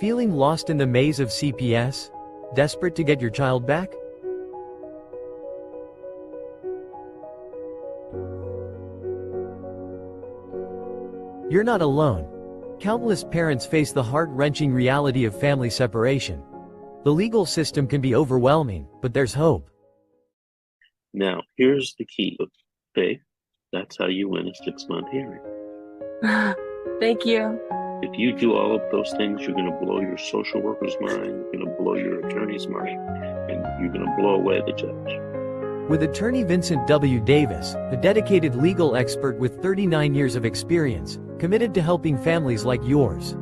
Feeling lost in the maze of CPS? Desperate to get your child back? You're not alone. Countless parents face the heart-wrenching reality of family separation. The legal system can be overwhelming, but there's hope. Now, here's the key. Faith, that's how you win a 6-month hearing. Thank you. If you do all of those things, you're going to blow your social worker's mind, you're going to blow your attorney's mind, and you're going to blow away the judge. With attorney Vincent W. Davis, a dedicated legal expert with 39 years of experience, committed to helping families like yours.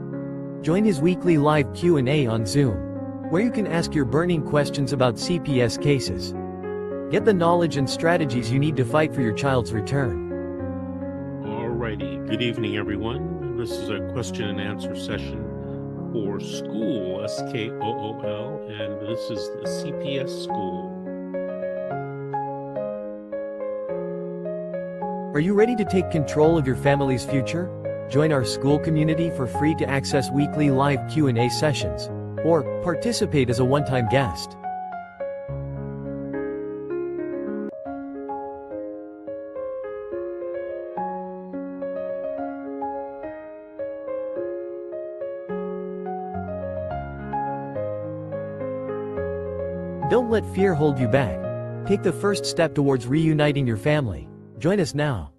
Join his weekly live Q&A on Zoom, where you can ask your burning questions about CPS cases. Get the knowledge and strategies you need to fight for your child's return. Alrighty, good evening everyone. This is a question and answer session for school, SKOOL, and this is the CPS school. Are you ready to take control of your family's future? Join our school community for free to access weekly live Q&A sessions, or participate as a one-time guest. Don't let fear hold you back. Take the first step towards reuniting your family. Join us now.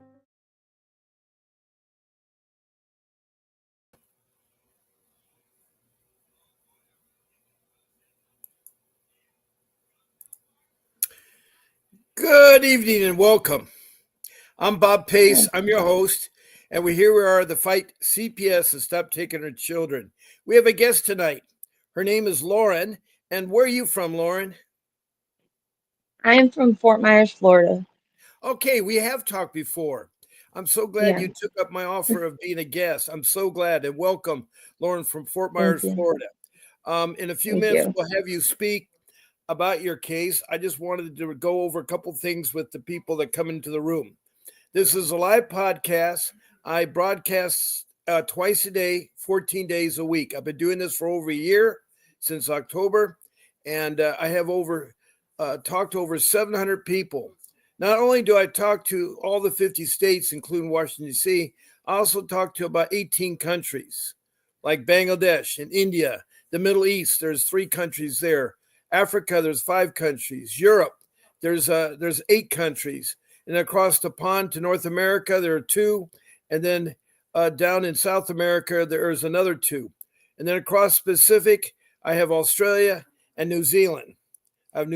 Good evening and welcome. I'm Bob Pace. I'm your host, and we are the Fight CPS and Stop Taking Our Children. We have a guest tonight. Her name is Lauren. And where are you from, Lauren? I am from Fort Myers, Florida. Okay, we have talked before. I'm so glad you took up my offer of being a guest. I'm so glad, and welcome, Lauren from Fort Myers, Florida. In a few minutes, we'll have you speak about your case. I just wanted to go over a couple things with the people that come into the room. This is a live podcast. I broadcast twice a day, 14 days a week. I've been doing this for over a year, since October, and I have talked to over 700 people. Not only do I talk to all the 50 states, including Washington, D.C., I also talk to about 18 countries, like Bangladesh and India, the Middle East. There's 3 countries there. Africa, there's 5 countries. Europe, there's 8 countries. And across the pond to North America, there are 2. And then down in South America, there's another 2. And then across Pacific, I have Australia and New Zealand. I have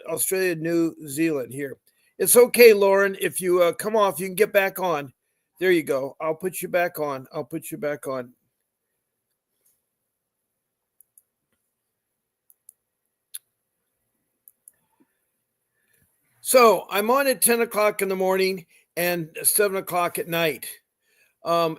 Australia and New Zealand here. It's okay, Lauren. If you come off, you can get back on. There you go. I'll put you back on. So I'm on at 10 o'clock in the morning and 7 o'clock at night.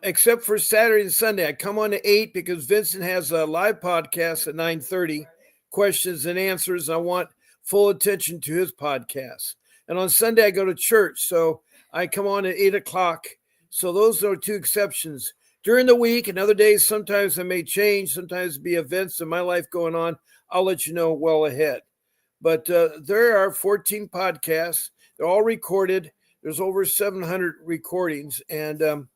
Except for Saturday and Sunday. I come on at 8 because Vincent has a live podcast at 9:30, questions and answers. I want full attention to his podcast. And on Sunday, I go to church, so I come on at 8 o'clock. So those are 2 exceptions. During the week and other days, sometimes I may change. Sometimes be events in my life going on. I'll let you know well ahead. But there are 14 podcasts. They're all recorded. There's over 700 recordings. And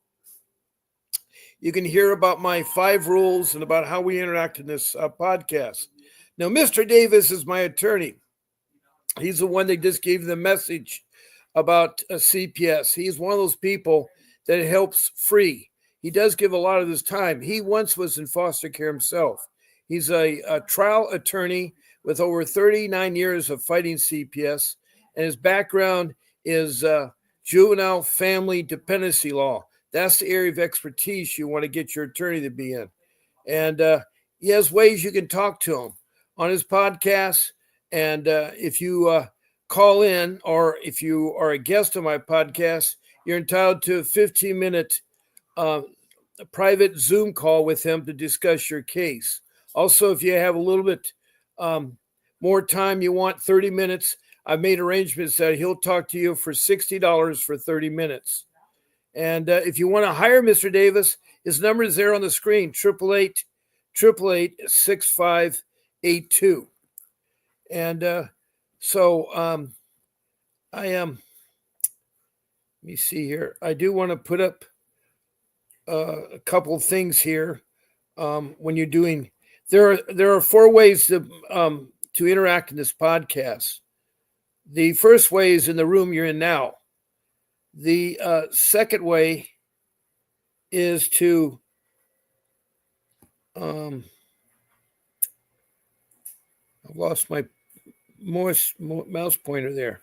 you can hear about my 5 rules and about how we interact in this podcast. Now, Mr. Davis is my attorney. He's the one that just gave the message about CPS. He's one of those people that helps free. He does give a lot of his time. He once was in foster care himself. He's a trial attorney with over 39 years of fighting CPS, and his background is juvenile family dependency law. That's the area of expertise you want to get your attorney to be in. And he has ways you can talk to him on his podcast. And if you call in or if you are a guest on my podcast, you're entitled to a 15-minute private Zoom call with him to discuss your case. Also, if you have a little bit more time, you want 30 minutes, I've made arrangements that he'll talk to you for $60 for 30 minutes. And if you want to hire Mr. Davis, his number is there on the screen, 888 888-6582. And so I am. Let me see here. I do want to put up a couple of things here. When you're doing, there are 4 ways to interact in this podcast. The first way is in the room you're in now. The second way is to I've lost my mouse pointer there.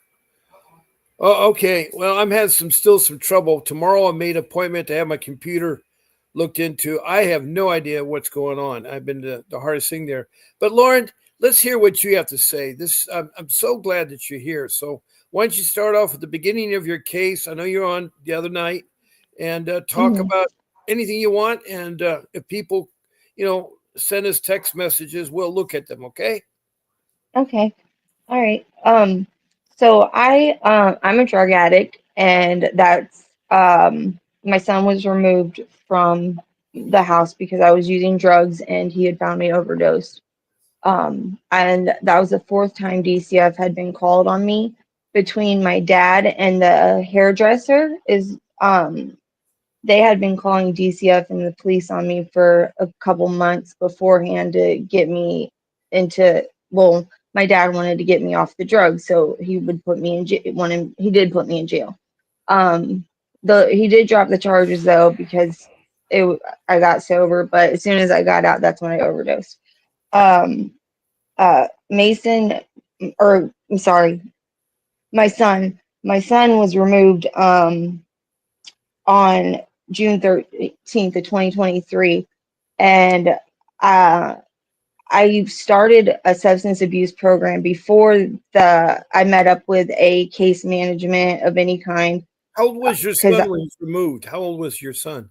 Oh, okay. Well, I'm having still some trouble. Tomorrow I made an appointment to have my computer looked into. I have no idea what's going on. I've been the hardest thing there. But Lauren, let's hear what you have to say. I'm so glad that you're here. So why don't you start off at the beginning of your case? I know you're on the other night, and talk about anything you want. And if people, send us text messages, we'll look at them. Okay. Okay. All right. So I'm a drug addict, and that's my son was removed from the house because I was using drugs, and he had found me overdosed. And that was the 4th time DCF had been called on me. Between my dad and the hairdresser they had been calling DCF and the police on me for a couple months beforehand to get me into, well, my dad wanted to get me off the drugs, so he would put me in jail. He did put me in jail. He did drop the charges though, because I got sober, but as soon as I got out, that's when I overdosed. Mason, or I'm sorry, my son was removed on June 13th of 2023, and I started a substance abuse program before I met up with a case management of any kind. How old was your son when he was removed? How old was your son?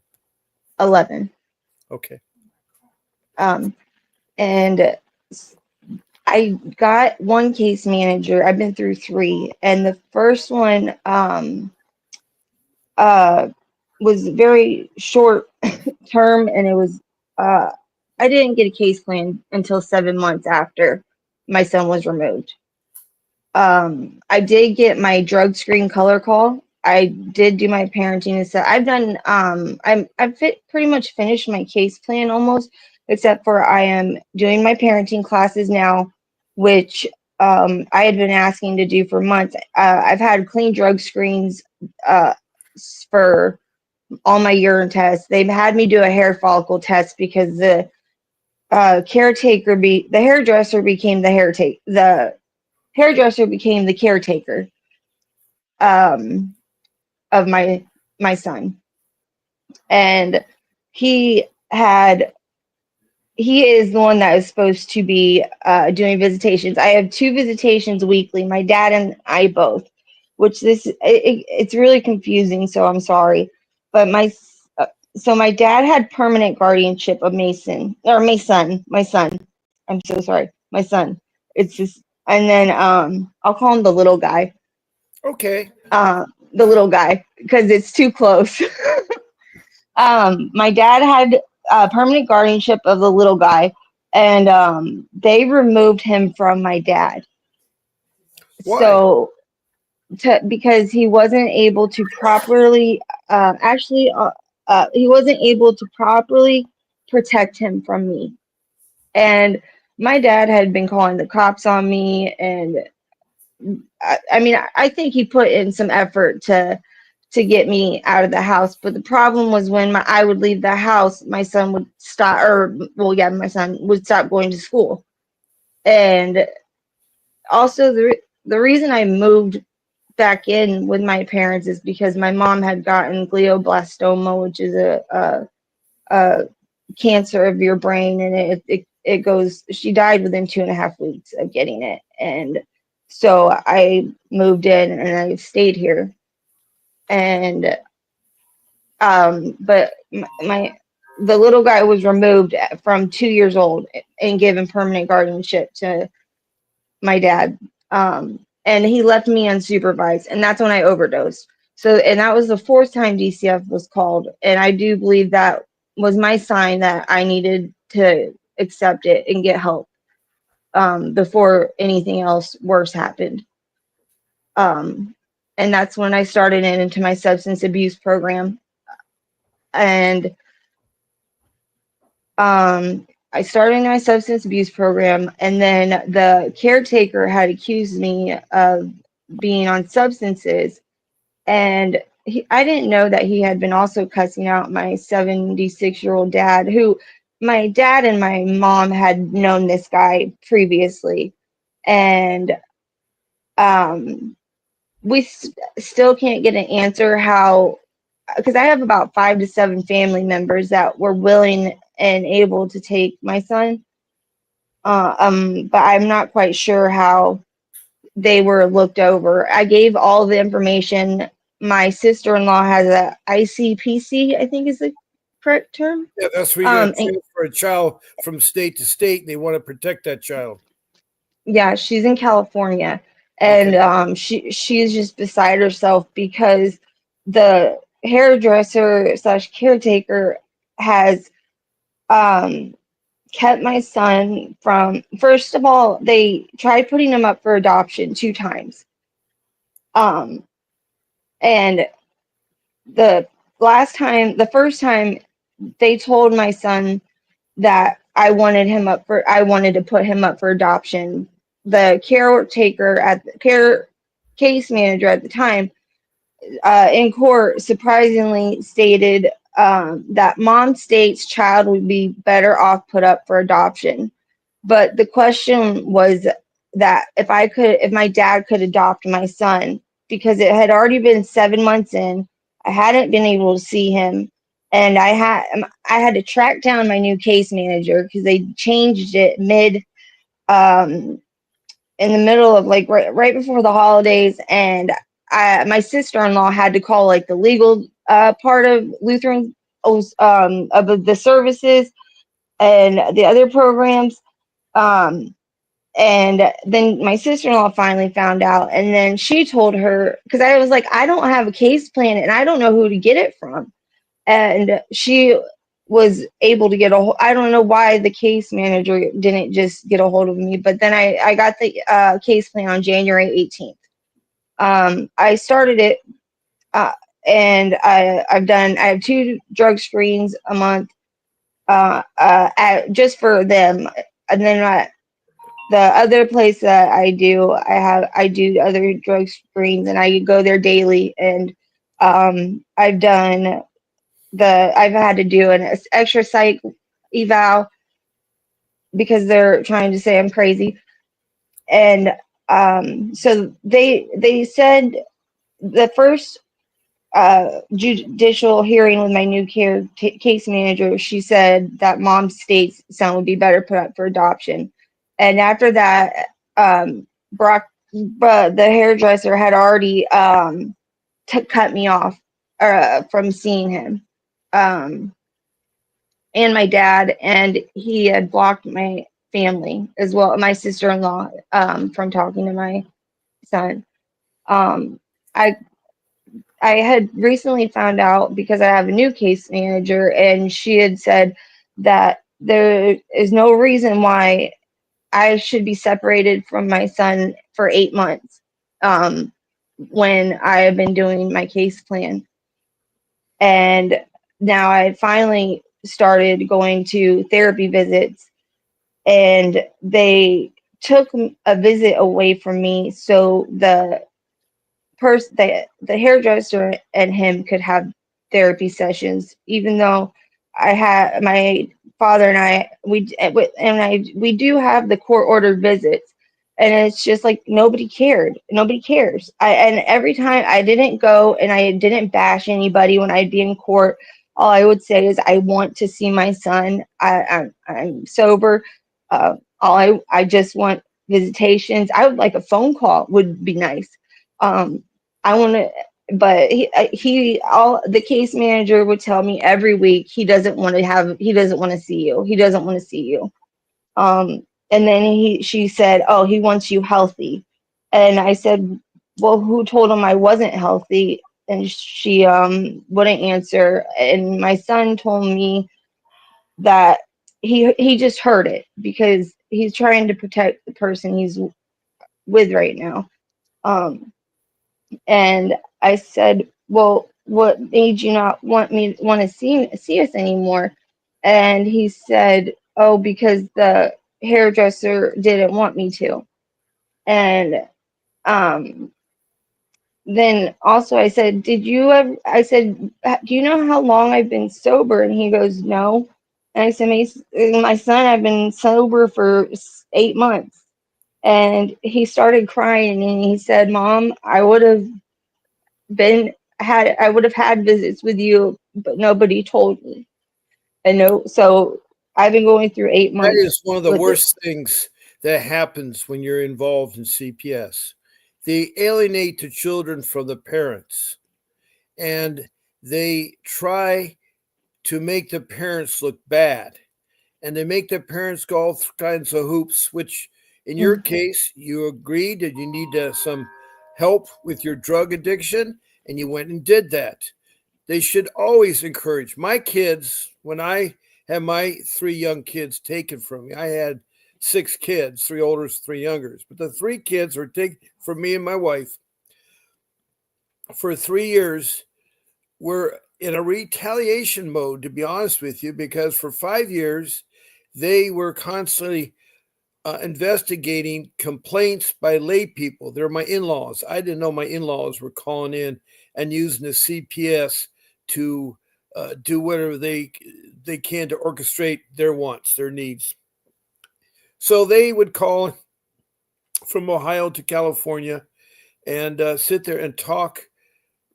11. Okay. And I got one case manager. I've been through 3, and the first one was very short term, and it was I didn't get a case plan until 7 months after my son was removed. I did get my drug screen color call. I did do my parenting and stuff. I've done I've pretty much finished my case plan almost, except for I am doing my parenting classes now, which I had been asking to do for months. I've had clean drug screens for all my urine tests. They've had me do a hair follicle test because the hairdresser became the hairdresser became the caretaker of my son, and he is the one that is supposed to be doing visitations. I have 2 visitations weekly, my dad and I both, which it's really confusing, so I'm sorry. But my dad had permanent guardianship of my son. I'm so sorry. My son. It's just, and then I'll call him the little guy. Okay. The little guy, because it's too close. My dad had permanent guardianship of the little guy, and they removed him from my dad. Why? So, because he wasn't able to properly, he wasn't able to properly protect him from me. And my dad had been calling the cops on me, and I think he put in some effort to get me out of the house. But the problem was when I would leave the house, my son would stop, my son would stop going to school. And also the reason I moved back in with my parents is because my mom had gotten glioblastoma, which is a cancer of your brain, and it goes. She died within 2.5 weeks of getting it, and so I moved in and I stayed here. And but the little guy was removed from 2 years old and given permanent guardianship to my dad. And he left me unsupervised, and that's when I overdosed. So, and that was the 4th time DCF was called, and I do believe that was my sign that I needed to accept it and get help before anything else worse happened. And that's when I started into my substance abuse program. And I started my substance abuse program, and then the caretaker had accused me of being on substances, and I didn't know that he had been also cussing out my 76-year-old dad, who my dad and my mom had known this guy previously, and we still can't get an answer how, because I have about 5 to 7 family members that were willing and able to take my son. But I'm not quite sure how they were looked over. I gave all the information. My sister-in-law has a ICPC, I think is the correct term. Yeah, that's where you're going to transfer a child from state to state, and they want to protect that child. Yeah, she's in California, and okay. She's just beside herself because the hairdresser / caretaker has kept my son from, first of all, they tried putting him up for adoption 2 times. And the first time they told my son that I wanted to put him up for adoption. The caretaker case manager at the time in court surprisingly stated that mom states child would be better off put up for adoption. But the question was that if my dad could adopt my son, because it had already been 7 months in, I hadn't been able to see him, and I had to track down my new case manager because they changed it in the middle of like right before the holidays, and my sister-in-law had to call like the legal part of Lutheran of the services and the other programs. And then my sister-in-law finally found out, and then she told her, because I was like, I don't have a case plan and I don't know who to get it from. And she was able to get I don't know why the case manager didn't just get a hold of me, but then I got the case plan on January 18th. I started it, and I have 2 drug screens a month just for them. And then the other place that I do other drug screens, and I go there daily. And I've had to do an extra psych eval because they're trying to say I'm crazy. And so they said the first judicial hearing with my new case manager, she said that mom state's son would be better put up for adoption. And after that, the hairdresser had already cut me off from seeing him, and my dad, and he had blocked my family as well, my sister-in-law, from talking to my son. I had recently found out, because I have a new case manager, and she had said that there is no reason why I should be separated from my son for 8 months when I have been doing my case plan. And now I finally started going to therapy visits, and they took a visit away from me so the hairdresser and him could have therapy sessions, even though I had my father and we do have the court ordered visits, and it's just like nobody cares. And every time I didn't go, and I didn't bash anybody when I'd be in court. All I would say is I want to see my son. I'm sober. I just want visitations. I would like a phone call would be nice. I want to, but the case manager would tell me every week he doesn't want to see you. And then she said, oh, he wants you healthy. And I said, well, who told him I wasn't healthy? And she wouldn't answer. And my son told me that he just heard it because he's trying to protect the person he's with right now. Um, and I said, "Well, what made you not want to see us anymore?" And he said, "Oh, because the hairdresser didn't want me to." And um, then also I said, "Did you ever?" I said, "Do you know how long I've been sober?" And he goes, "No." And I said, My son, I've been sober for 8 months." And he started crying and he said, "Mom, I would have had visits with you, but nobody told me." And no, so I've been going through eight That months is one of the with it. worst things that happens when you're involved in CPS. They alienate the children from the parents, and they try to make the parents look bad, and they make the parents go all kinds of hoops, which in your case, you agreed that you need some help with your drug addiction, and you went and did that. They should always encourage my kids. When I had my 3 young kids taken from me, I had 6 kids, 3 olders, 3 youngers, but the 3 kids were taken from me and my wife for 3 years. We're in a retaliation mode, to be honest with you, because for 5 years, they were constantly investigating complaints by lay people. They're my in-laws. I didn't know my in-laws were calling in and using the CPS to do whatever they can to orchestrate their wants, their needs. So they would call from Ohio to California and sit there and talk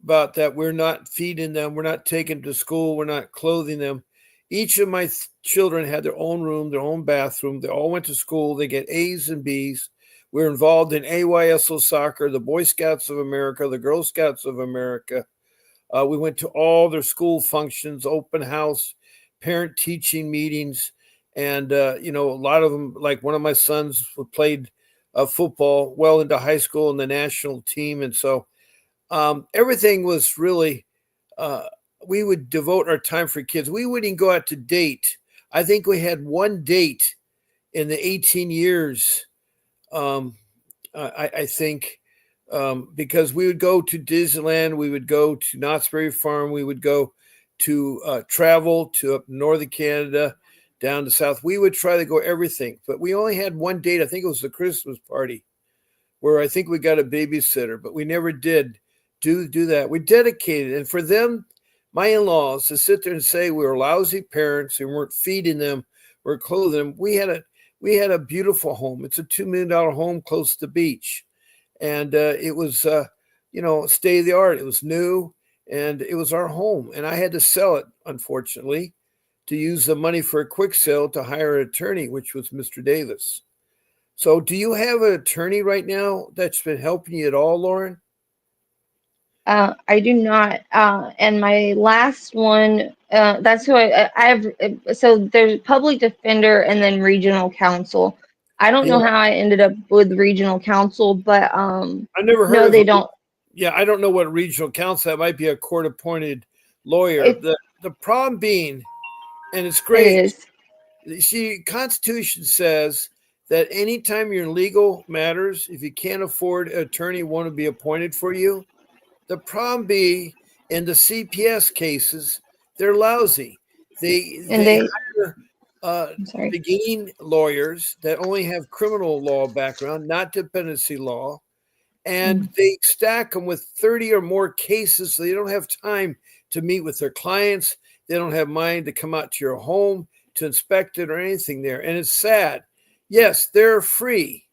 about that. We're not feeding them. We're not taking them to school. We're not clothing them. Each of my children had their own room, their own bathroom. They all went to school. They get A's and B's. We're involved in AYSO soccer, the Boy Scouts of America, the Girl Scouts of America. We went to all their school functions, open house, parent teaching meetings. And, a lot of them, like one of my sons played football well into high school in the national team. And so everything was really, we would devote our time for kids. We wouldn't go out to date. I think we had one date in the 18 years, I think, because we would go to Disneyland, we would go to Knott's Berry Farm, we would go to travel to up northern Canada, down to south. We would try to go everything, but we only had one date. I think it was the Christmas party where I think we got a babysitter, but we never did do that. We dedicated, and for them, my in-laws, to sit there and say we were lousy parents and weren't feeding them, we're clothing them. We had a beautiful home. It's a $2 million home close to the beach, and it was state of the art. It was new, and it was our home. And I had to sell it, unfortunately, to use the money for a quick sale to hire an attorney, which was Mr. Davis. So do you have an attorney right now that's been helping you at all, Lauren? I do not. And my last one, that's who I have. So there's public defender and then regional counsel. I don't Yeah, know how I ended up with regional counsel, but I never heard no, of they it. don't. Yeah, I don't know what regional counsel. That might be a court-appointed lawyer. It The problem being, and it's it great. is. See, Constitution says that anytime you're in legal matters, if you can't afford an attorney, want to be appointed for you. The problem be in the CPS cases, they're lousy. And They they. hire I'm sorry. beginning lawyers that only have criminal law background, not dependency law, and they stack them with 30 or more cases. So they don't have time to meet with their clients. They don't have mind to come out to your home to inspect it or anything there. And it's sad. Yes, they're free,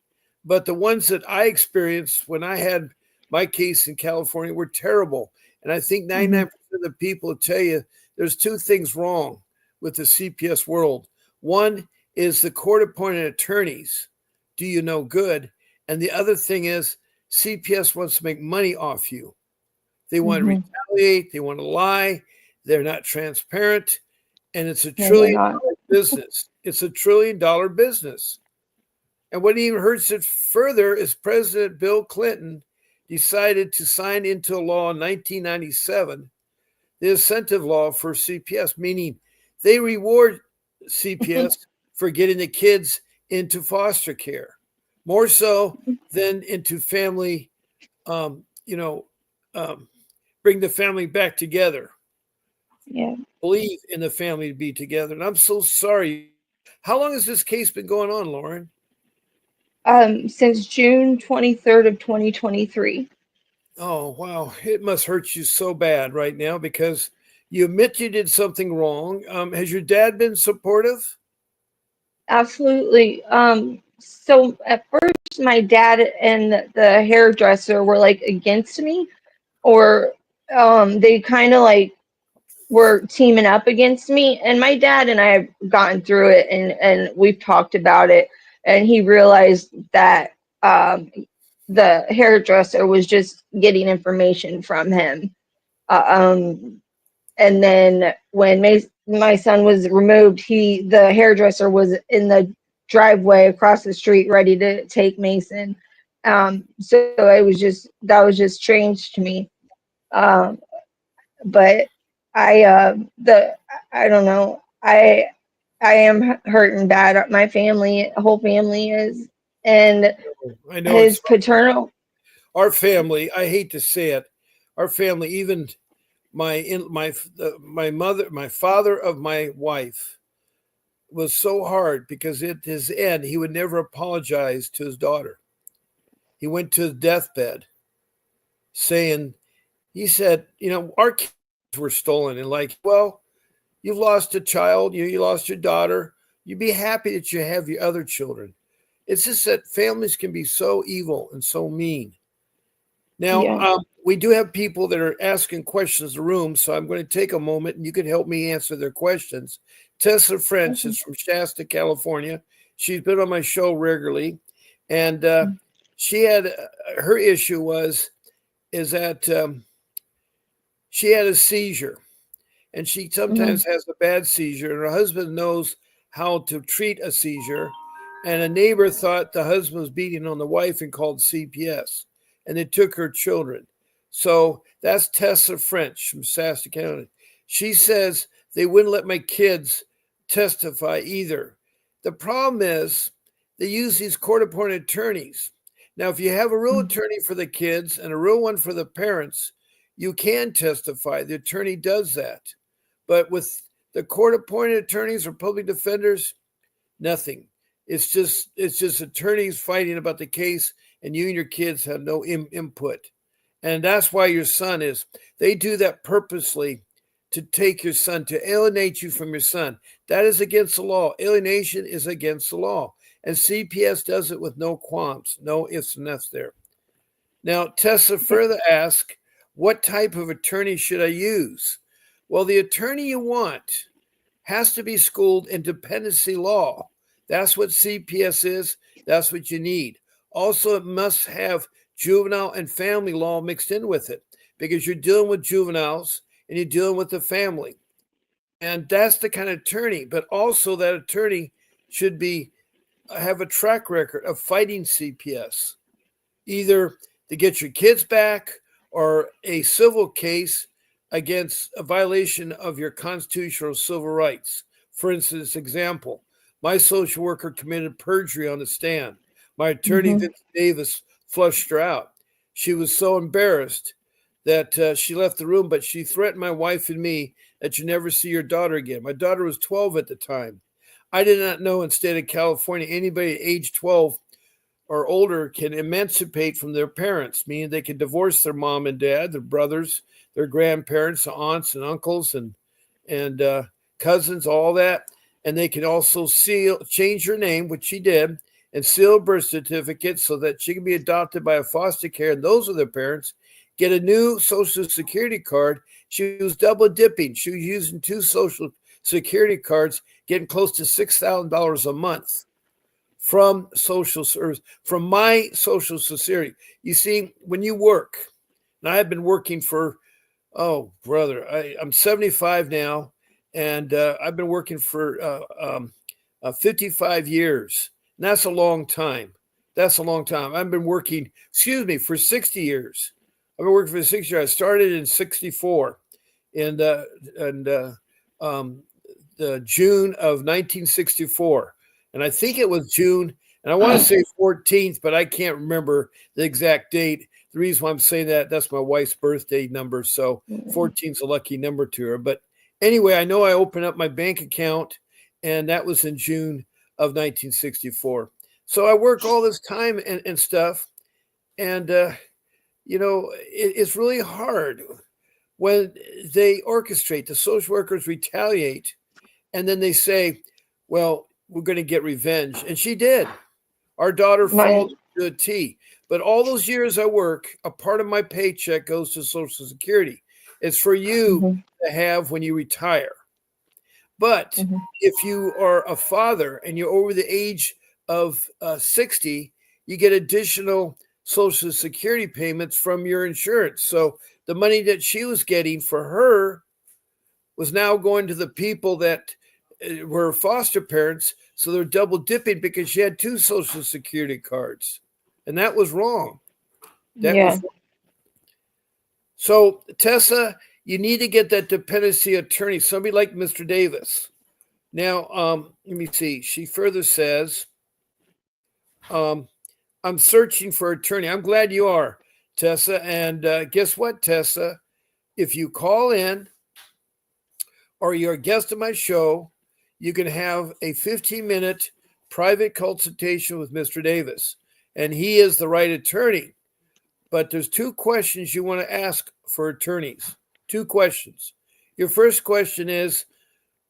but the ones that I experienced when I had my case in California were terrible. And I think 99% of the people will tell you there's 2 things wrong with the CPS world. One is the court appointed attorneys do you no good. And the other thing is CPS wants to make money off you. They want to retaliate. They want to lie. They're not transparent. And it's a No, they're trillion not. dollar business. It's a $1 trillion business. And what even hurts it further is President Bill Clinton decided to sign into a law in 1997, the incentive law for CPS, meaning they reward CPS for getting the kids into foster care, more so than into family, you know, bring the family back together. Yeah. Believe in the family to be together. And I'm so sorry. How long has this case been going on, Lauren? Since June 23rd of 2023. Oh, wow. It must hurt you so bad right now because you admit you did something wrong. Has your dad been supportive? Absolutely. So at first, my dad and the hairdresser were like against me, or they kind of like were teaming up against me. And my dad and I have gotten through it, and we've talked about it. And he realized that the hairdresser was just getting information from him. Uh, um, and then when my son was removed, the hairdresser was in the driveway across the street ready to take Mason. So it was just that was just strange to me. Um, but the I don't know. I am hurting bad. My family, whole family is, and I know his it's paternal. our family. I hate to say it. Our family, even my mother, my father of my wife, was so hard because at his end, he would never apologize to his daughter. He went to his deathbed saying, he said, our kids were stolen. And like, well, you've lost a child, you lost your daughter. You'd be happy that you have your other children. It's just that families can be so evil and so mean. Now, Yeah. we do have people that are asking questions in the room, so I'm going to take a moment and you can help me answer their questions. Tessa French Okay. is from Shasta, California. She's been on my show regularly, and she had her issue is that she had a seizure, and she sometimes has a bad seizure, and her husband knows how to treat a seizure, and a neighbor thought the husband was beating on the wife and called CPS, and they took her children. So that's Tessa French from Shasta County. She says they wouldn't let my kids testify either. The problem is they use these court-appointed attorneys. Now, if you have a real attorney for the kids and a real one for the parents, you can testify. The attorney does that. But with the court-appointed attorneys or public defenders, nothing. It's just attorneys fighting about the case, and you and your kids have no input. And that's why your son is. They do that purposely to take your son, to alienate you from your son. That is against the law. Alienation is against the law. And CPS does it with no qualms, no ifs and nuts there. Now, Tessa further asks, what type of attorney should I use? Well, the attorney you want has to be schooled in dependency law. That's what CPS is. That's what you need. Also, it must have juvenile and family law mixed in with it because you're dealing with juveniles and you're dealing with the family. And that's the kind of attorney. But also that attorney should have a track record of fighting CPS, either to get your kids back or a civil case against a violation of your constitutional civil rights. For instance, example, my social worker committed perjury on the stand. My attorney, Vincent Davis, flushed her out. She was so embarrassed that she left the room, but she threatened my wife and me that you never see your daughter again. My daughter was 12 at the time. I did not know in the state of California, anybody at age 12 or older can emancipate from their parents, meaning they can divorce their mom and dad, their brothers, their grandparents, aunts and uncles and cousins, all that. And they can also change her name, which she did, and seal a birth certificate so that she can be adopted by a foster care. And those are their parents. Get a new Social Security card. She was double dipping. She was using two Social Security cards, getting close to $6,000 a month from social service, from my Social Security. You see, when you work, and I have been working for, oh, brother, I'm 75 now, and I've been working for 55 years. And that's a long time. That's a long time. I've been working, for 60 years. I've been working for 60 years. I started in 64. And the June of 1964. And I think it was June, and I want to say 14th, but I can't remember the exact date. The reason why I'm saying that's my wife's birthday number. So 14 is a lucky number to her. But anyway, I know I opened up my bank account, and that was in June of 1964. So I work all this time and stuff. And, it's really hard when they orchestrate, the social workers retaliate, and then they say, well, we're going to get revenge. And she did. Our daughter followed to a T. But all those years I work, a part of my paycheck goes to Social Security. It's for you to have when you retire. But if you are a father and you're over the age of 60, you get additional Social Security payments from your insurance. So the money that she was getting for her was now going to the people that were foster parents. So they're double dipping because she had 2 Social Security cards. And that was wrong. Was wrong. So, Tessa, you need to get that dependency attorney, somebody like Mr. Davis. Now, let me see. She further says, I'm searching for attorney. I'm glad you are, Tessa. And guess what, Tessa? If you call in or you're a guest of my show, you can have a 15-minute private consultation with Mr. Davis. And he is the right attorney. But there's 2 questions you want to ask for attorneys. 2 questions. Your first question is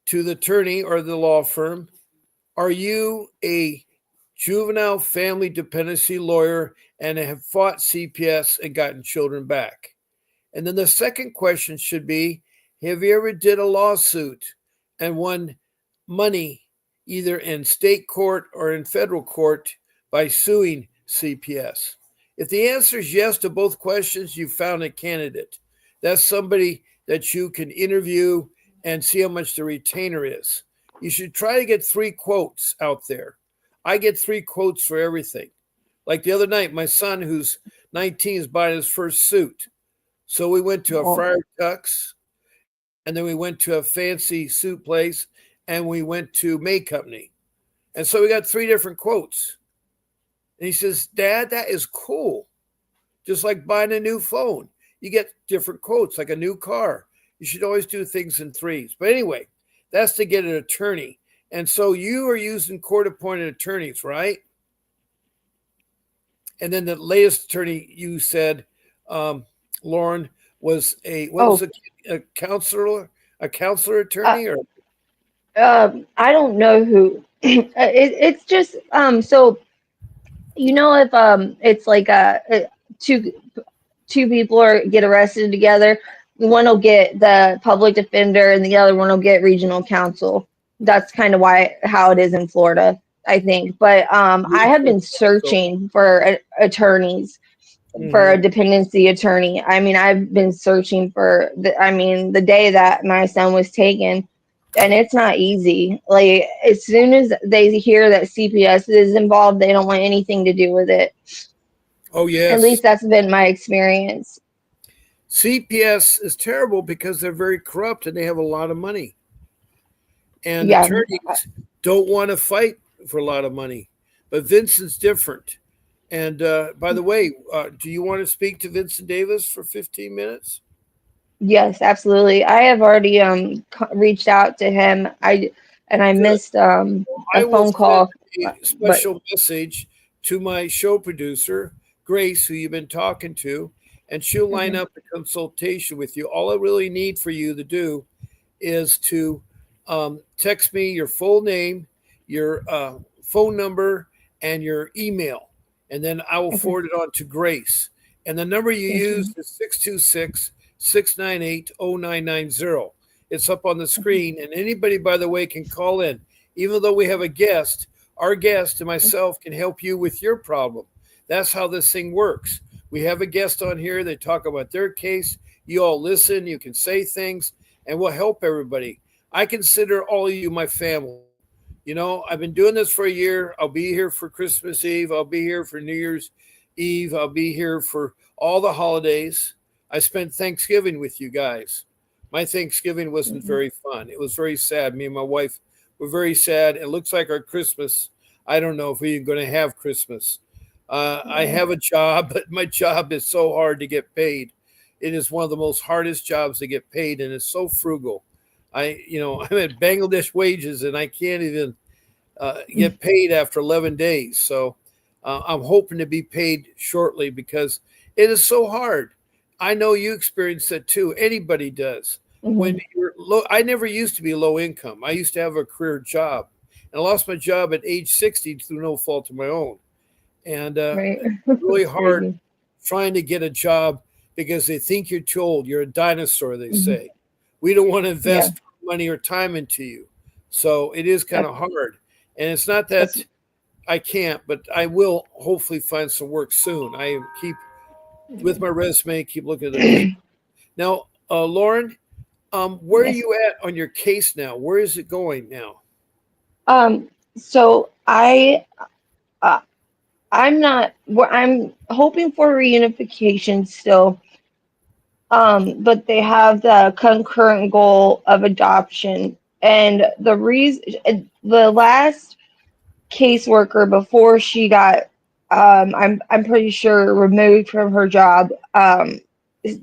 to the attorney or the law firm, are you a juvenile family dependency lawyer and have fought CPS and gotten children back? And then the second question should be, have you ever did a lawsuit and won money either in state court or in federal court by suing CPS? If the answer is yes to both questions, you found a candidate. That's somebody that you can interview and see how much the retainer is. You should try to get 3 quotes out there. I get 3 quotes for everything. Like the other night, my son, who's 19, is buying his first suit. So we went to a Friar Tuck's, and then we went to a fancy suit place, and we went to May Company. And so we got 3 different quotes. And he says, Dad, that is cool. Just like buying a new phone. You get different quotes, like a new car. You should always do things in 3s. But anyway, that's to get an attorney. And so you are using court-appointed attorneys, right? And then the latest attorney you said, Lauren, was a counselor attorney? I don't know who. It's just so if it's like two people get arrested together, one will get the public defender and the other one will get regional counsel. That's kind of how it is in Florida, I think. But I have been searching for attorneys, for a dependency attorney. I mean, I've been searching for the day that my son was taken. And it's not easy. Like, as soon as they hear that CPS is involved, they don't want anything to do with it. Oh, yes. At least that's been my experience. CPS is terrible because they're very corrupt and they have a lot of money. And attorneys don't want to fight for a lot of money. But Vincent's different. And by the way, do you want to speak to Vincent Davis for 15 minutes? Yes, absolutely. I have already reached out to him. I missed a phone call. A special message to my show producer, Grace, who you've been talking to, and she'll line up a consultation with you. All I really need for you to do is to text me your full name, your phone number, and your email, and then I will forward it on to Grace. And the number you use is 626-698-0990. It's up on the screen, and anybody, by the way, can call in. Even though we have a guest, our guest and myself can help you with your problem. That's how this thing works. We have a guest on here. They talk about their case. You all listen. You can say things, and we'll help everybody. I consider all of you my family. I've been doing this for a year. I'll be here for Christmas Eve. I'll be here for New Year's Eve. I'll be here for all the holidays. I spent Thanksgiving with you guys. My Thanksgiving wasn't very fun. It was very sad. Me and my wife were very sad. It looks like our Christmas, I don't know if we're going to have Christmas. I have a job, but my job is so hard to get paid. It is one of the most hardest jobs to get paid, and it's so frugal. I'm at Bangladesh wages, and I can't even get paid after 11 days. So I'm hoping to be paid shortly because it is so hard. I know you experience that too. Anybody does. When you're low, I never used to be low income. I used to have a career job, and I lost my job at age 60 through no fault of my own. And Right. it's really It's hard crazy. trying to get a job because they think you're too old. You're a dinosaur, they Mhm. say. We don't want to Yeah. invest money or time into you. So it is kind of That's, hard. And it's not that's that I can't, but I will hopefully find some work soon. I keep with my resume, keep looking at the paper. Now, Lauren, where are yes. you at on your case now? Where is it going now? So uh, I'm not. I'm hoping for reunification still. But they have the concurrent goal of adoption, and the last caseworker before she got, I'm pretty sure removed from her job.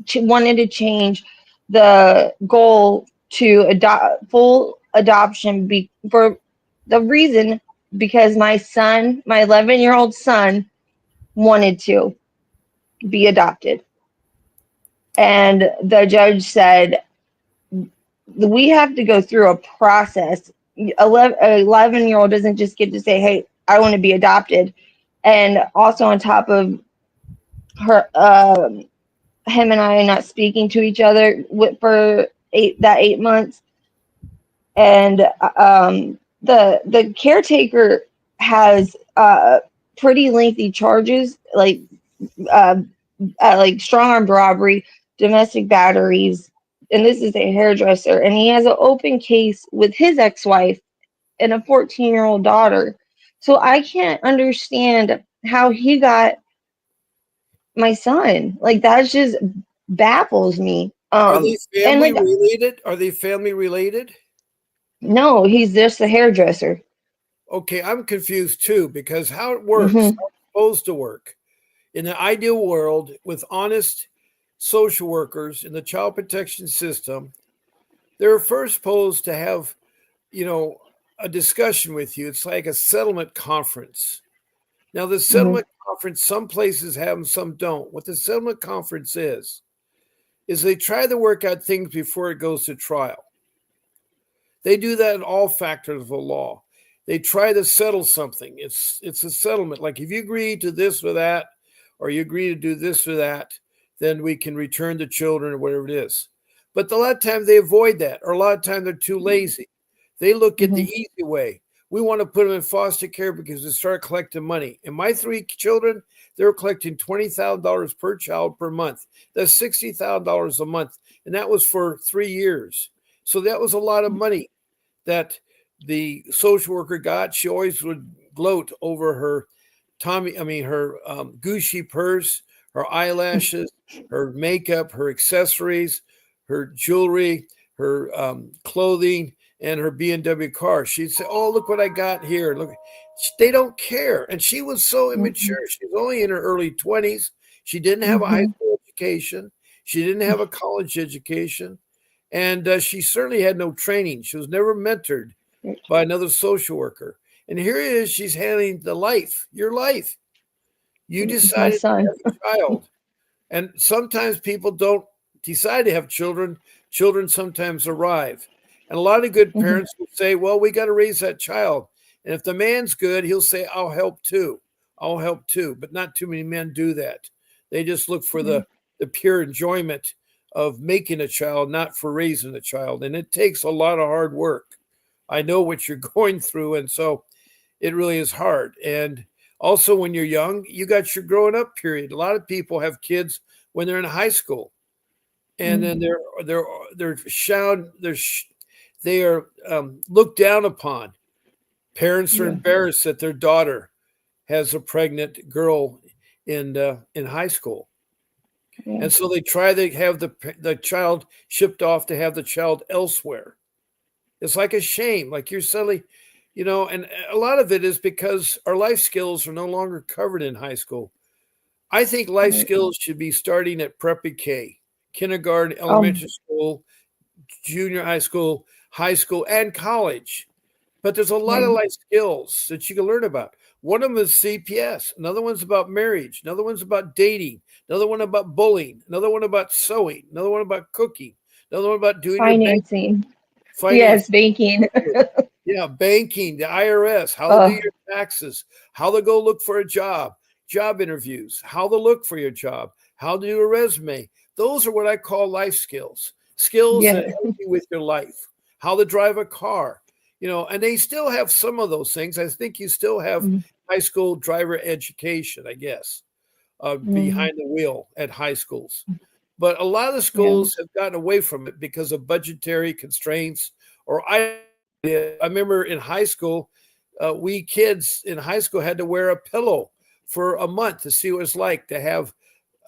She wanted to change the goal to adopt full adoption for the reason because my 11-year-old son wanted to be adopted. And the judge said, we have to go through a process. 11-year-old doesn't just get to say, hey, I want to be adopted. And also on top of her, him and I not speaking to each other for 8 months. And the caretaker has pretty lengthy charges, uh, like strong armed robbery, domestic batteries, and this is a hairdresser, and he has an open case with his ex-wife and a 14-year-old daughter. So I can't understand how he got my son. Like that just baffles me. Are they And family like related? Are they family related? no, he's just a hairdresser. Okay, I'm confused too because how it works, Hmm. how it's supposed to work. In the ideal world, with honest social workers in the child protection system, they're first supposed to have, you know, a discussion with you. It's like a settlement conference. Now, the Hmm. settlement conference, some places have them, some don't. What the settlement conference is they try to work out things before it goes to trial. They do that in all factors of the law. They try to settle something. It's a settlement. Like if you agree to this or that, or you agree to do this or that, then we can return the children or whatever it is. But a lot of times they avoid that, or a lot of times they're too lazy. They look at the Hmm. easy way. We want to put them in foster care because they start collecting money. And my 3 children, they were collecting $20,000 per child per month. That's $60,000 a month. And that was for 3 years. So that was a lot of money that the social worker got. She always would gloat over her her Gucci purse, her eyelashes, her makeup, her accessories, her jewelry, her clothing, and her BMW car. She'd say, "Oh, look what I got here! Look." They don't care, and she was so Hmm. immature. She was only in her early 20s. She didn't have a high Hmm. school education. She didn't have a college education. And she certainly had no training. She was never mentored by another social worker. And here it is, she's handling your life. You My decided to son. have a child. And sometimes people don't decide to have children. Children sometimes arrive. And a lot of good Hmm. parents will say, well, we got to raise that child. And if the man's good, he'll say, I'll help too. I'll help too. But not too many men do that. They just look for the pure enjoyment of making a child, not for raising a child. And it takes a lot of hard work. I know what you're going through. And so it really is hard. And also, when you're young, you got your growing up period. A lot of people have kids when they're in high school, and then they're shown they are looked down upon. Parents are Yeah. embarrassed that their daughter has a pregnant girl in high school. Yeah. And so they try to have the child shipped off to have the child elsewhere. It's like a shame. Like you're suddenly, and a lot of it is because our life skills are no longer covered in high school. I think life Right. skills should be starting at K, kindergarten, Um. elementary school, junior high school, and college. But there's a lot of Right. life skills that you can learn about. One of them is CPS. Another one's about marriage. Another one's about dating. Another one about bullying. Another one about sewing. Another one about cooking. Another one about doing your bank Financing. finance. Yes, banking. Yeah, banking, the IRS, how to do Uh. your taxes, how to go look for a job interviews, how to look for your job, how to do a resume. Those are what I call life skills that Yeah. help you with your life, how to drive a car, and they still have some of those things. I think you still have Mm, high school driver education, I guess, mm, behind the wheel at high schools. But a lot of the yeah. schools have gotten away from it because of budgetary constraints. I remember in high school, we kids in high school had to wear a pillow for a month to see what it's like to have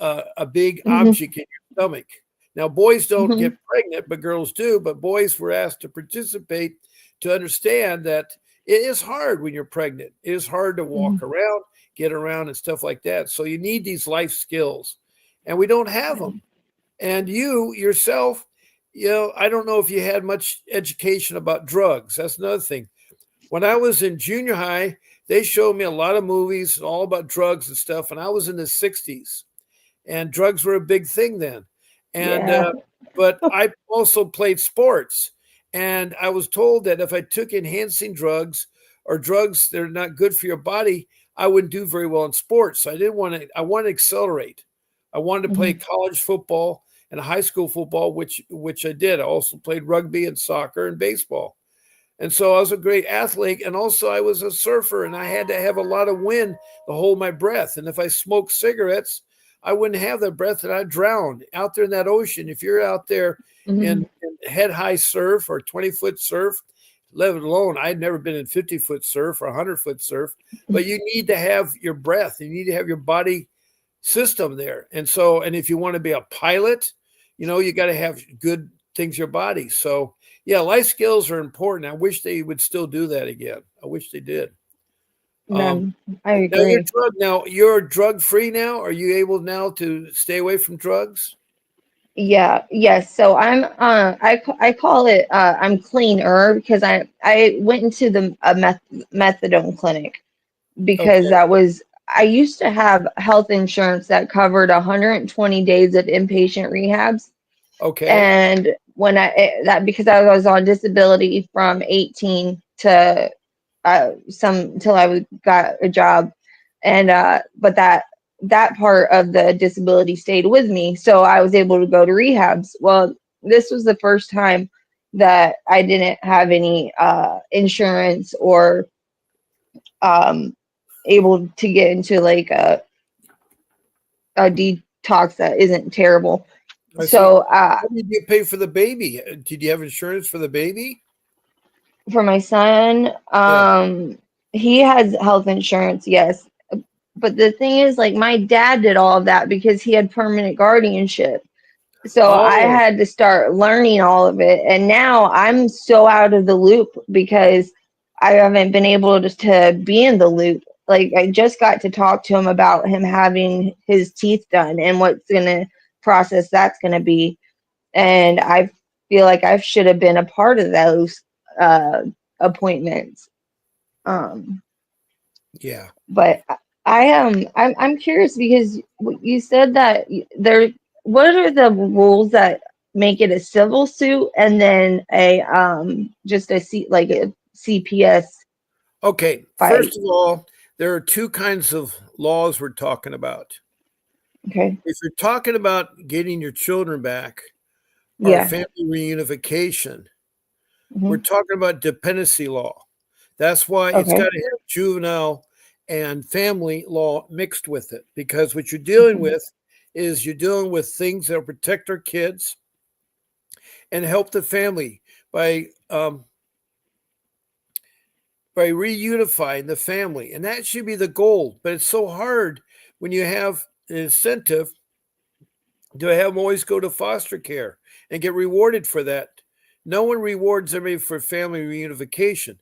a big Hmm. object in your stomach. Now, boys don't Hmm. get pregnant, but girls do. But boys were asked to participate to understand that it is hard when you're pregnant. It is hard to walk around, get around, and stuff like that. So you need these life skills, and we don't have Yeah. them. And you yourself, I don't know if you had much education about drugs. That's another thing. When I was in junior high, they showed me a lot of movies all about drugs and stuff. And I was in the 60s, and drugs were a big thing then. And, Yeah. but I also played sports. And I was told that if I took enhancing drugs or drugs that are not good for your body, I wouldn't do very well in sports. So I wanted to accelerate. I wanted to play Mhm. college football and high school football, which I did. I also played rugby and soccer and baseball. And so I was a great athlete. And also I was a surfer, and I had to have a lot of wind to hold my breath. And if I smoked cigarettes, I wouldn't have that breath and I'd drown out there in that ocean. If you're out there Mhm. in head high surf or 20-foot surf, let alone I'd never been in 50-foot surf or 100-foot surf, but you need to have your breath. You need to have your body system there. And if you want to be a pilot, you got to have good things in your body. So yeah, life skills are important. I wish they would still do that again. I wish they did. Um, Then I agree. now you're drug free now. Are you able now to stay away from drugs? Yeah, yes. So I call it I'm cleaner because I went into the methadone clinic because Okay. I used to have health insurance that covered 120 days of inpatient rehabs. Okay. And that because I was on disability from 18 to some till got a job, and but that part of the disability stayed with me, so I was able to go to rehabs. Well, this was the first time that I didn't have any insurance or um able to get into like a detox that isn't terrible. I see. So How did you pay for the baby? Did you have insurance for the baby? for my son, Yeah. he has health insurance, yes. But the thing is, like, my dad did all of that because he had permanent guardianship. So I Oh, had to start learning all of it. And now I'm so out of the loop because I haven't been able to be in the loop. Like, I just got to talk to him about him having his teeth done and what's going to process that's going to be. And I feel like I should have been a part of those uh, appointments. Um, yeah. but I am I'm curious because you said that there. What are the rules that make it a civil suit and then a just a like a CPS Okay. fight? First of all, there are two kinds of laws we're talking about. Okay. If you're talking about getting your children back or Yeah. family reunification, we're Hmm. talking about dependency law. That's why it's got Okay. to have juvenile and family law mixed with it, because what you're dealing Okay. with is you're dealing with things that will protect our kids and help the family by reunifying the family, and that should be the goal. But it's so hard when you have an incentive to have them always go to foster care and get rewarded for that. No one rewards anybody for family reunification.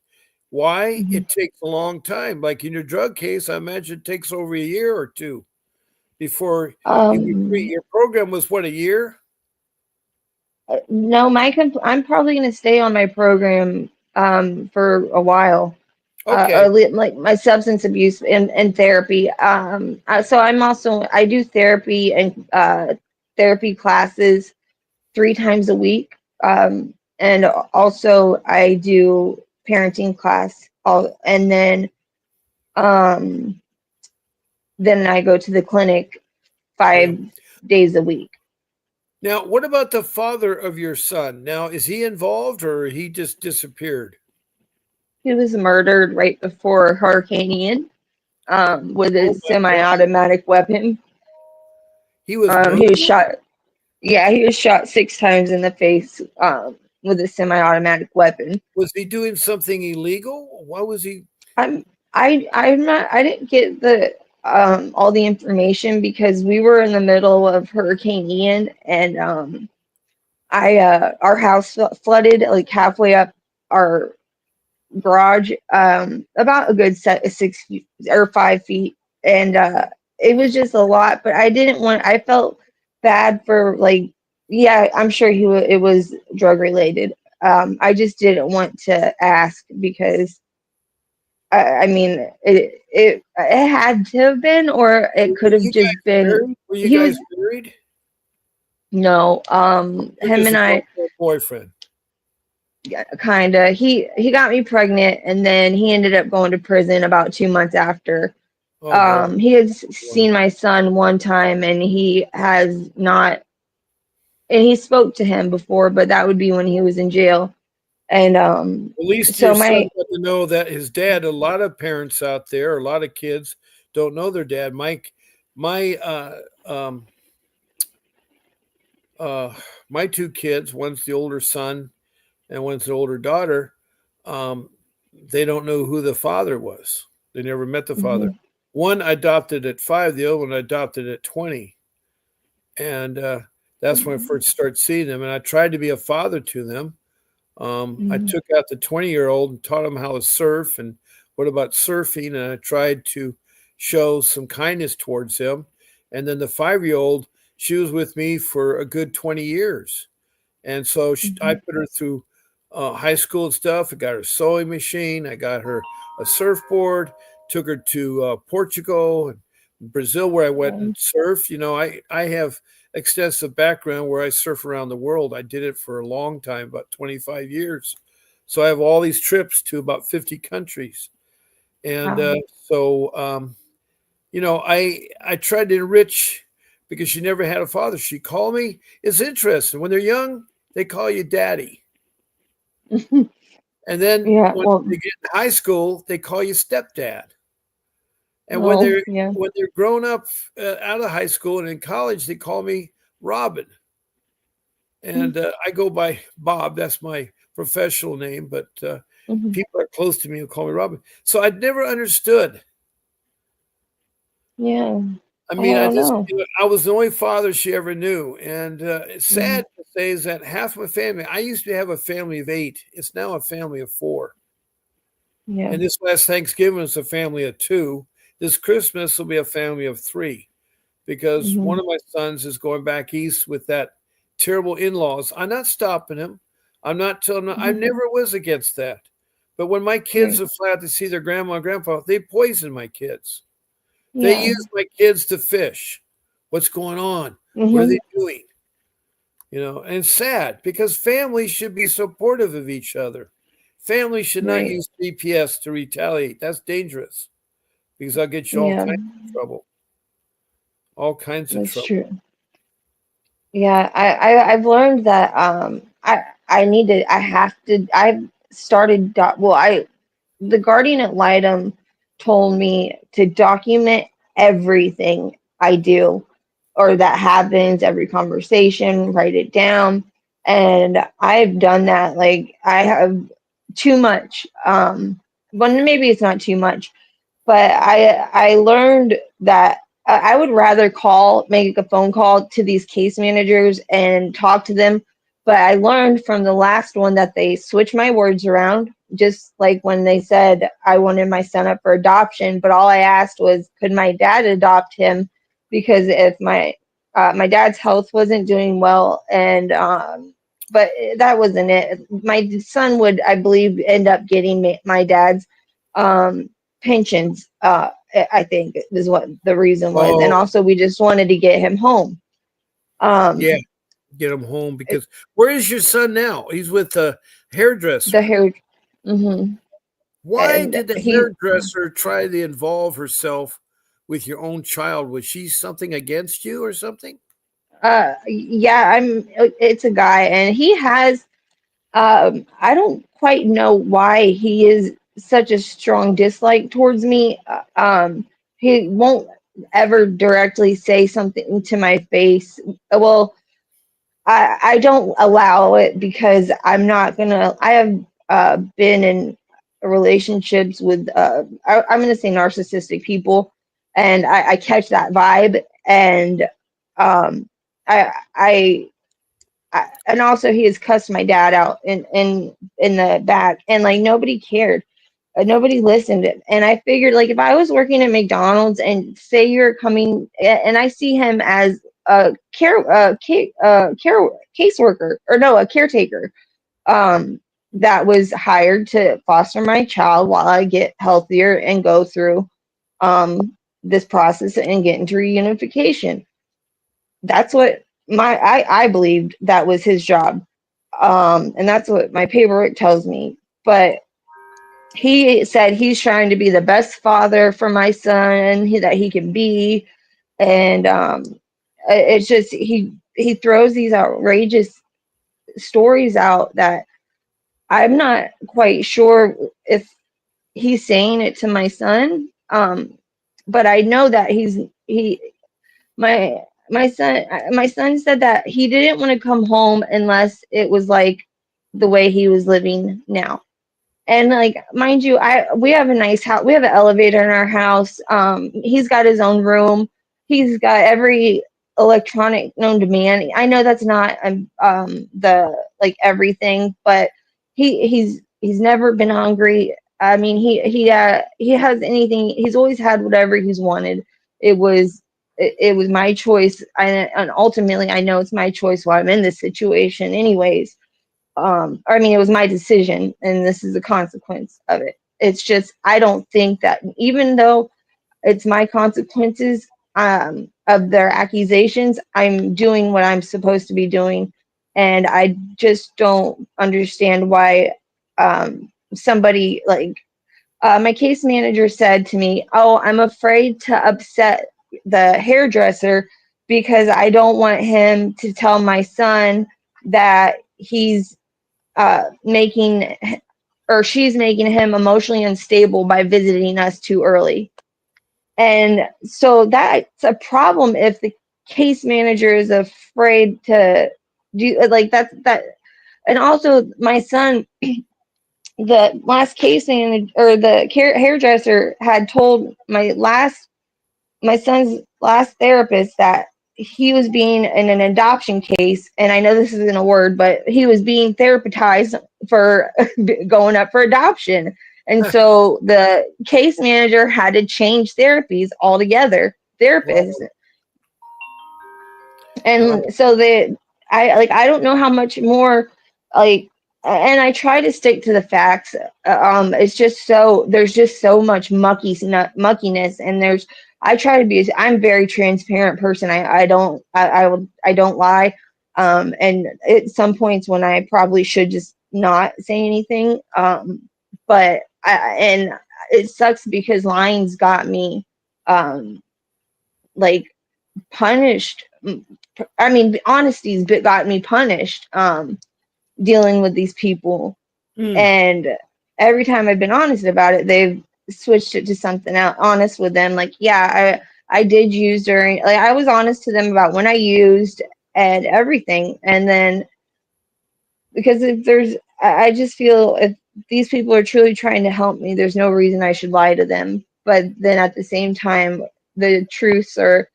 Why? Mhm. It takes a long time. Like in your drug case, I imagine it takes over a year or two before you get free. Um, Your program was what, a year? no, I'm probably going to stay on my program for a while. Okay. Like my substance abuse and therapy. So I do therapy and therapy classes 3 times a week. And also I do parenting class and then I go to the clinic Yeah. 5 days a week. Now, what about the father of your son? Now, is he involved or he just disappeared? He was murdered right before Hurricane Ian with Oh a my God. semi-automatic weapon. He was He was murdered? shot. Yeah, he was shot 6 times in the face with a semi-automatic weapon. Was he doing something illegal? Why was he? I didn't get the all the information because we were in the middle of Hurricane Ian and our house flooded like halfway up our garage, about a good 6 feet or 5 feet, and it was just a lot. But I felt bad for, like, yeah, I'm sure it was drug related. I just didn't want to ask because I mean it had to have been, or it Were could have you guys just been. married? Were you He was guys married? no, Or him just and a I girlfriend, boyfriend? kind of. He got me pregnant, and then he ended up going to prison about 2 months after. Oh boy. He had seen my son one time, and he has not, and he spoke to him before, but that would be when he was in jail. And At least so your son my got to know that his dad. A lot of parents out there, a lot of kids don't know their dad. My uh, my two kids, one's the older son and one's the older daughter. Um, they don't know who the father was. They never met the father. Mhm, One adopted at 5, the other one adopted at 20, and that's when I first started seeing them. And I tried to be a father to them. I mhm, took out the 20-year-old and taught him how to surf and what about surfing, and I tried to show some kindness towards him. And then the 5-year-old, she was with me for a good 20 years. And so I mhm, put her through high school and stuff. I got her a sewing machine. I got her a surfboard, took her to Portugal and Brazil where I went and mhm. surfed. I have extensive background where I surf around the world. I did it for a long time, about 25 years. So I have all these trips to about 50 countries. And Wow. I tried to enrich because she never had a father. She called me. It's interesting. When they're young, they call you daddy. And then Yeah. when Well. they get in high school, they call you stepdad. And when Oh. they're Yeah. when they're grown up out of high school and in college, they call me Robin. And I go by Bob. That's my professional name, but Mhm. people are close to me who call me Robin. So I'd never understood. Yeah. I Oh, mean, I don't know. I was the only father she ever knew. And it's Mhm. sad to say is that half my family, I used to have a family of 8. It's now a family of 4. Yeah. And this last Thanksgiving is a family of 2. This Christmas will be a family of 3 because one Mhm. of my sons is going back east with that terrible in-laws. I'm not stopping him. I'm not telling him. I Mhm. never was against that. But when my kids Right. are flat to see their grandma and grandpa, they poison my kids. They Yeah. use my kids to fish. What's going on? What are Mhm. they doing? And it's sad because families should be supportive of each other. Families should not Right. use CPS to retaliate. That's dangerous because I'll get you all Yeah. kinds of trouble. All kinds of That's trouble. true. Yeah, I've learned that I have to I've started the guardian ad litem told me to document everything I do or that happens, every conversation, write it down. And I've done that. Like, I have too much. Well, maybe it's not too much, but I learned that I would rather make a phone call to these case managers and talk to them. But I learned from the last one that they switched my words around, just like when they said I wanted my son up for adoption. But all I asked was, could my dad adopt him? Because if my dad's health wasn't doing well, and but that wasn't it. My son would, I believe, end up getting my dad's pensions. I think is what the reason was, and Oh, also we just wanted to get him home. yeah, get him home because where is your son now? He's with a hairdresser. The hair, hmm Why and did the he, hairdresser try to involve herself with your own child? Was she something against you or something? yeah, it's a guy, and he has, I don't quite know why he is such a strong dislike towards me. He won't ever directly say something to my face. Well, I don't allow it because I'm not gonna. I have been in relationships with I'm gonna say narcissistic people, and I catch that vibe, and um, I and also he has cussed my dad out in the back, and like nobody cared. Nobody listened, and I figured like if I was working at McDonald's and say you're coming, and I see him as a caseworker, or no, a caretaker, that was hired to foster my child while I get healthier and go through this process and get into reunification. That's what I believed that was his job, and that's what my paperwork tells me. But he said he's trying to be the best father for my son that he can be, and it's just he throws these outrageous stories out that I'm not quite sure if he's saying it to my son, but I know that he my my son said that he didn't want to come home unless it was like the way he was living now. And like, mind you, we have a nice house. We have an elevator in our house. He's got his own room. He's got every electronic known to man. I know that's not the like everything, but he's never been hungry. I mean, he has anything. He's always had whatever he's wanted. It was it was my choice, and ultimately, I know it's my choice why I'm in this situation, anyways. I mean, it was my decision, and this is the consequence of it. It's just, I don't think that even though it's my consequences of their accusations, I'm doing what I'm supposed to be doing. And I just don't understand why somebody like my case manager said to me, "Oh, I'm afraid to upset the hairdresser because I don't want him to tell my son that he's making or she's making him emotionally unstable by visiting us too early." And so that's a problem if the case manager is afraid to do like that. And also, my son, the last case manager or the hairdresser had told my son's last therapist that he was being in an adoption case, and I know this isn't a word, but he was being therapized for going up for adoption. And so the case manager had to change therapies altogether, therapists. Wow. Wow. And so I don't know how much more, like, and I try to stick to the facts. It's just there's just so much muckiness, and I try to be, I'm a very transparent person. I don't lie. And at some points when I probably should just not say anything. But and it sucks because lying's got me, like, punished. I mean, honesty's got me punished, dealing with these people. Mm. And every time I've been honest about it, they've switched it to something else. Honest with them, like, yeah, I did use during, like, I was honest to them about when I used and everything. And then because if there's, I just feel if these people are truly trying to help me, there's no reason I should lie to them. But then at the same time, the truce, or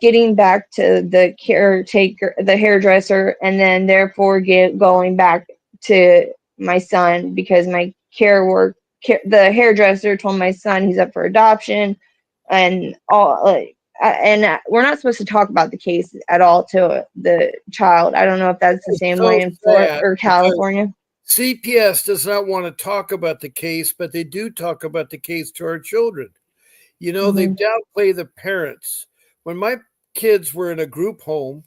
getting back to the caretaker, the hairdresser, and then therefore going back to my son, because my the hairdresser told my son he's up for adoption, and all we're not supposed to talk about the case at all to the child. I don't know if that's the same way So in Florida sad or because California. CPS does not want to talk about the case, but they do talk about the case to our children. You know, they downplay the parents. When my kids were in a group home,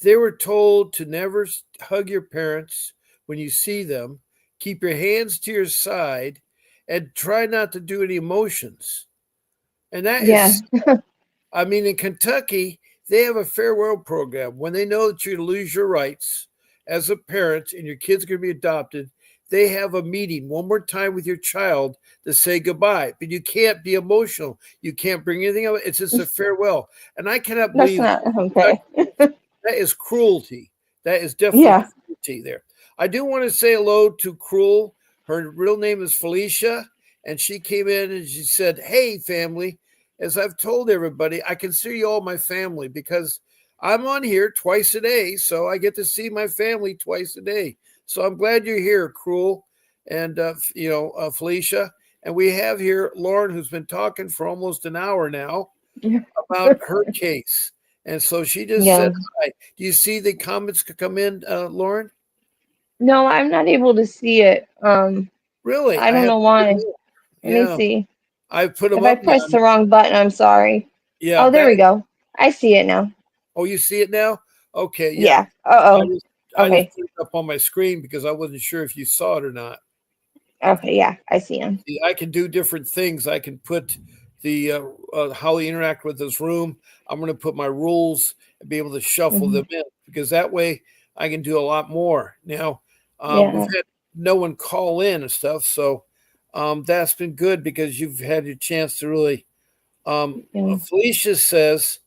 they were told to never hug your parents when you see them, keep your hands to your side, and try not to do any motions. And that Yeah. is, I mean, in Kentucky, they have a farewell program. When they know that you're going to lose your rights as a parent and your kid's going to be adopted, they have a meeting one more time with your child to say goodbye. But you can't be emotional. You can't bring anything up. It's just a farewell. And I cannot That's believe not okay. that is cruelty. That is definitely Yeah. cruelty there. I do want to say hello to Cruel. Her real name is Felicia. And she came in and she said, "Hey, family. As I've told everybody, I consider you all my family because I'm on here twice a day. So I get to see my family twice a day. So I'm glad you're here, Cruel, and Felicia. And we have here Lauren, who's been talking for almost an hour now about her case. And so she just Yeah. said hi. Do you see the comments come in, Lauren? No, I'm not able to see it. Really? I I don't have know no why. idea. Let me Yeah, see. I put them If I up now. pressed the wrong button, I'm sorry. Yeah, Oh, there we go. I see it now. oh, you see it now? Okay, yeah. Yeah. Uh-oh. I just Okay. put it up on my screen because I wasn't sure if you saw it or not. Okay, yeah, I see him. See, I can do different things. I can put the how they interact with this room. I'm going to put my rules and be able to shuffle them in because that way I can do a lot more. Now we've Yeah. had no one call in and stuff, so that's been good because you've had your chance to really. Yeah. Felicia says,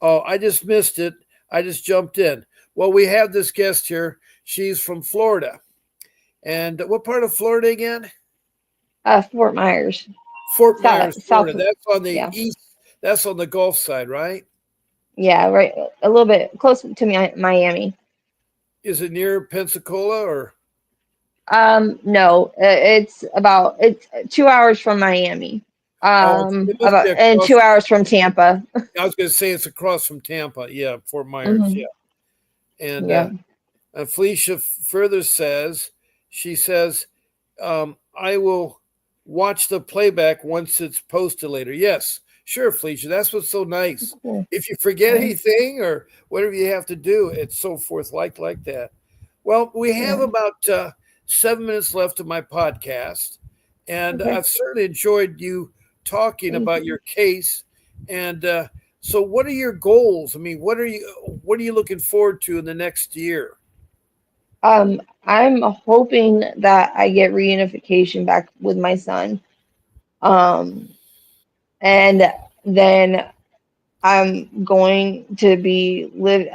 "Oh, I just missed it. I just jumped in." Well, we have this guest here. She's from Florida. And what part of Florida again? Fort Myers. Fort Myers, South. Florida. That's on the Yeah. east. That's on the Gulf side, right? Yeah, right. A little bit close to Miami. Is it near Pensacola or? No, it's 2 hours from Miami. It must be And across. 2 hours from Tampa. I was going to say it's across from Tampa. Yeah, Fort Myers. Mhm. Yeah, and Yeah. Felicia further says, she says, I will watch the playback once it's posted later. Yes, sure, Felicia. That's what's so nice. Cool. If you forget Yeah. anything or whatever you have to do, it's so forth like that. Well, we have Yeah. about 7 minutes left of my podcast, and Okay. I've certainly enjoyed you talking Thank about you. your case. And so, what are your goals? I mean, what are you looking forward to in the next year? I'm hoping that I get reunification back with my son. And then I'm going to be live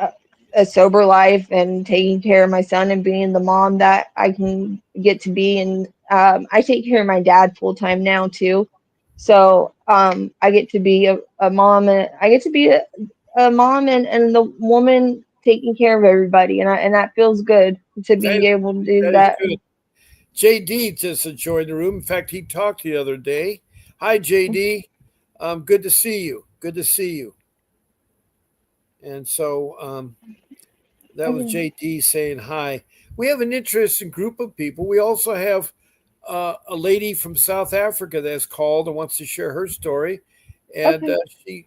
a sober life and taking care of my son and being the mom that I can get to be. And I take care of my dad full time now too. So I get to be a mom, and I get to be a mom and the woman taking care of everybody. And that feels good to be able to do That is that. good. JD just joined the room. In fact, he talked the other day. Hi, JD. Good to see you. Good to see you. And so that was JD saying hi. We have an interesting group of people. We also have a lady from South Africa that has called and wants to share her story. And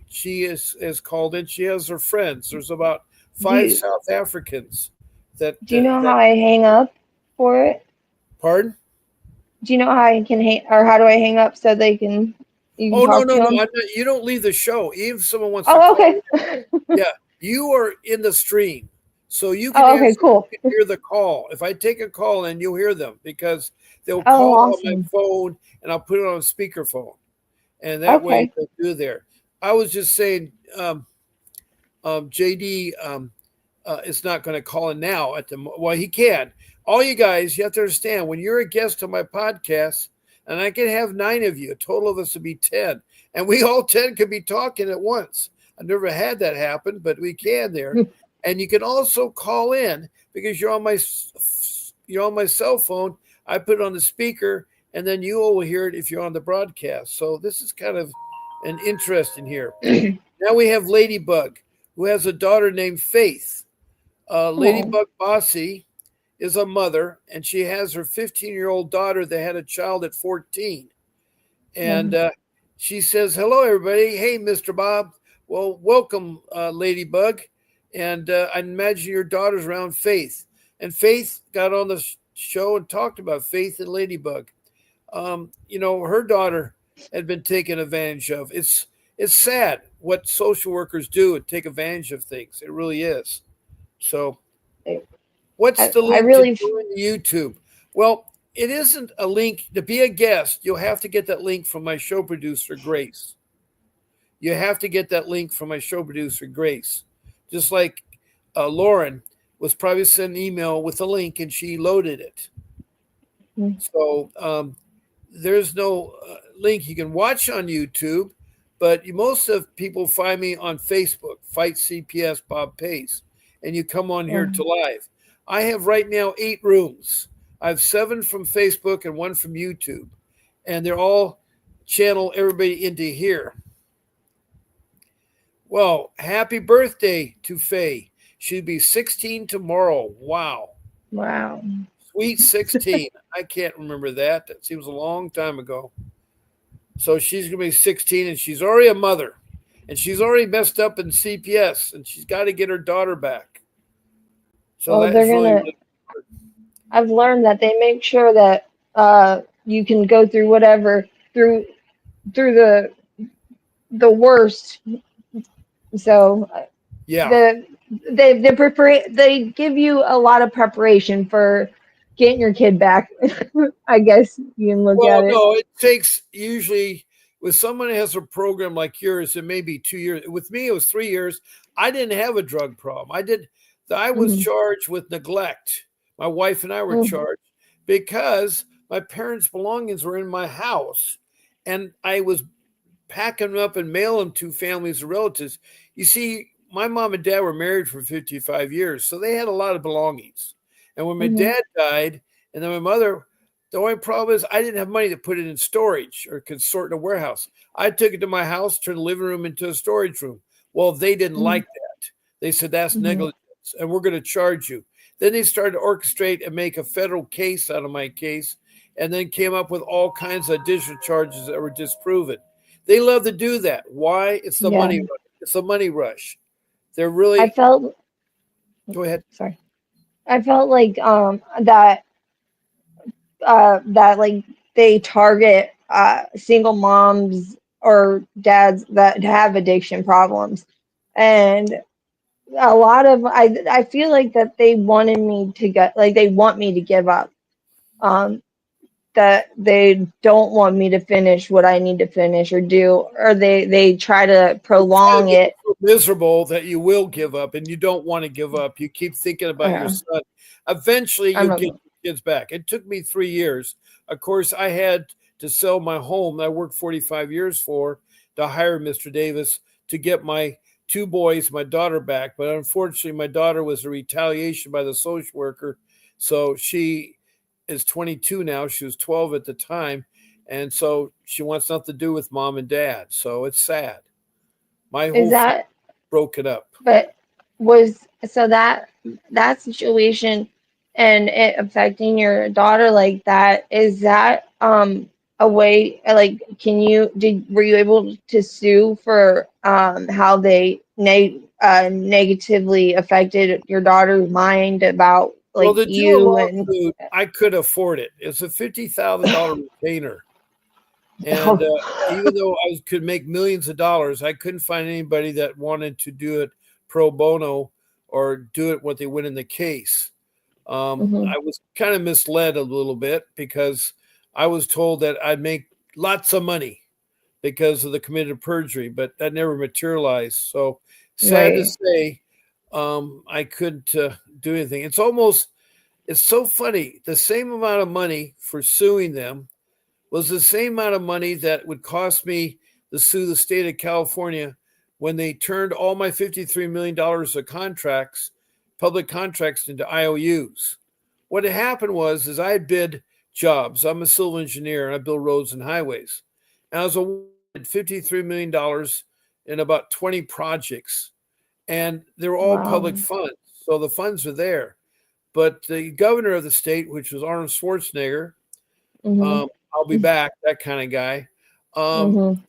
she is called in. She has her friends. There's about 5 South Africans that. Do you know how I hang up for it? Pardon? Do you know how I can hang, or how do I hang up so you can Oh, talk to them? no. You don't leave the show. Even if someone wants to Oh, call okay. yeah, you are in the stream. So you can, Oh, okay, cool. hear the call. If I take a call and you'll hear them because they'll Oh, call on awesome. my phone and I'll put it on speakerphone. And that way they'll do there. I was just saying, JD is not going to call in now well, he can. All you guys, you have to understand when you're a guest on my podcast, and I can have 9 of you, a total of us would be 10. and we all 10 could be talking at once. I've never had that happen, but we can there. And you can also call in because you're on my cell phone. I put it on the speaker, and then you all will hear it if you're on the broadcast. So this is kind of an interesting here. Now we have Ladybug, who has a daughter named Faith. Ladybug Bossy is a mother, and she has her 15-year-old daughter that had a child at 14. And she says, hello, everybody. Hey, Mr. Bob. Well, welcome, Ladybug. And I imagine your daughter's around Faith. And Faith got on the show and talked about Faith and Ladybug. Her daughter had been taken advantage of. It's sad what social workers do and take advantage of things. It really is. So what's the link to join the YouTube? Well, it isn't a link to be a guest. You'll have to get that link from my show producer, Grace. You have to get that link from my show producer, Grace. Just like Lauren was probably sent an email with a link and she loaded it. So there's no link you can watch on YouTube, but most of people find me on Facebook, Fight CPS Bob Pace, and you come on here to live. I have right now 8 rooms. I have 7 from Facebook and 1 from YouTube, and they're all channel everybody into here. Well, happy birthday to Faye. She'd be 16 tomorrow. Wow. Sweet 16. I can't remember that. That seems a long time ago. So she's going to be 16, and she's already a mother. And she's already messed up in CPS, and she's got to get her daughter back. So well, they're going to... I've learned that they make sure that you can go through whatever, through the worst. So yeah, they give you a lot of preparation for getting your kid back. I guess you can look at it. No, it takes usually with someone who has a program like yours, it may be 2 years. With me, it was 3 years. I didn't have a drug problem. I was charged with neglect. My wife and I were charged because my parents' belongings were in my house, and I was packing them up and mailing them to families and relatives. You see, my mom and dad were married for 55 years, so they had a lot of belongings. And when my dad died, and then my mother, the only problem is I didn't have money to put it in storage or could sort in a warehouse. I took it to my house, turned the living room into a storage room. Well, they didn't like that. They said, that's negligence, and we're going to charge you. Then they started to orchestrate and make a federal case out of my case, and then came up with all kinds of additional charges that were disproven. They love to do that. Why? It's the money rush. It's the money rush. They're really... Go ahead. Sorry. I felt like that like they target single moms or dads that have addiction problems, and a lot of I feel like that they wanted me to they want me to give up, that they don't want me to finish what I need to finish or do, or they try to prolong it. So miserable that you will give up, and you don't want to give up. You keep thinking about your son. Eventually you'll get your kids back. It took me 3 years. Of course, I had to sell my home that I worked 45 years for to hire Mr. Davis to get my 2 boys, my daughter back. But unfortunately, my daughter was a retaliation by the social worker. So she is 22 now. She was 12 at the time. And so she wants nothing to do with mom and dad. So it's sad. My whole family broken up. But that situation and it affecting your daughter like that, is that a way, like, were you able to sue for how they negatively affected your daughter's mind about I could afford it. It's a $50,000 retainer. And even though I could make millions of dollars, I couldn't find anybody that wanted to do it pro bono or do it what they win in the case. I was kind of misled a little bit because I was told that I'd make lots of money because of the committed perjury, but that never materialized. So sad to say, I couldn't do anything. It's so funny. The same amount of money for suing them was the same amount of money that would cost me to sue the state of California when they turned all my $53 million of contracts, public contracts, into IOUs. What had happened was I had bid jobs. I'm a civil engineer and I build roads and highways. And I was awarded $53 million in about 20 projects. And they were all Wow. public funds. So the funds are there. But the governor of the state, which was Arnold Schwarzenegger, Mhm. I'll be back, that kind of guy, Mhm.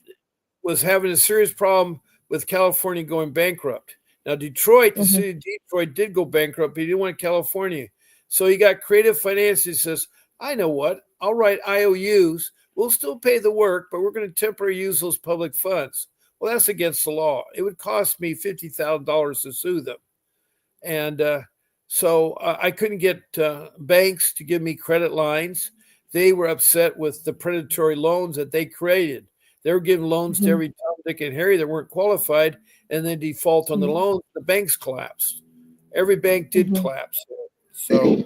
was having a serious problem with California going bankrupt. Now, Detroit, the Mhm. city of Detroit did go bankrupt, but he didn't want California. So he got creative finance. He says, I know what, I'll write IOUs. We'll still pay the work, but we're going to temporarily use those public funds. Well, that's against the law. It would cost me $50,000 to sue them. And so I couldn't get banks to give me credit lines. They were upset with the predatory loans that they created. They were giving loans to Mhm. every Tom, Dick, and Harry that weren't qualified, and then default on the Mhm. loans. The banks collapsed. Every bank did Mhm. collapse. So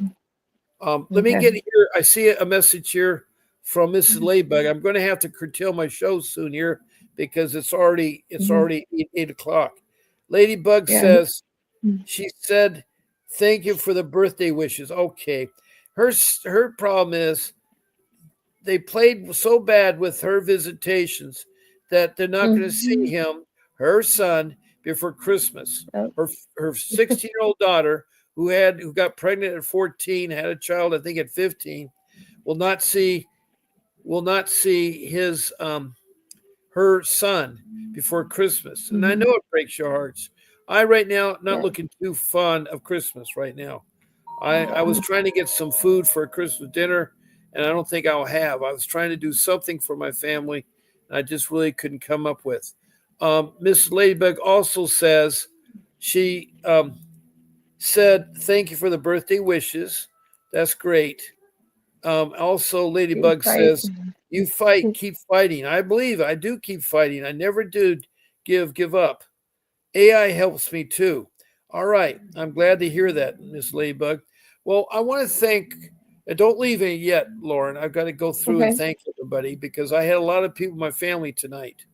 let me Okay. get here. I see a message here from Mrs. Ladybug. I'm going to have to curtail my show soon here because it's already Mhm. 8 o'clock. Ladybug Yeah. says, Mhm. she said, thank you for the birthday wishes. Okay. Her problem is they played so bad with her visitations that they're not going to see Mhm. him, her son, before Christmas. Oh. Her 16-year-old daughter, who got pregnant at 14, had a child, I think, at 15, will not see his her son before Christmas. And I Mhm. know it breaks your hearts. I right now not Yeah. looking too fond of Christmas right now. I was trying to get some food for a Christmas dinner, and I don't think I'll have. I was trying to do something for my family, and I just really couldn't come up with. Miss Ladybug also says she said, thank you for the birthday wishes. That's great. Also, Good Ladybug fight. says, you fight, keep fighting. I believe I do keep fighting. I never do give up. AI helps me too. All right. I'm glad to hear that, Miss Ladybug. Well, I want to thank, and don't leave it yet, Lauren. I've got to go through and Okay. thank everybody because I had a lot of people in my family tonight.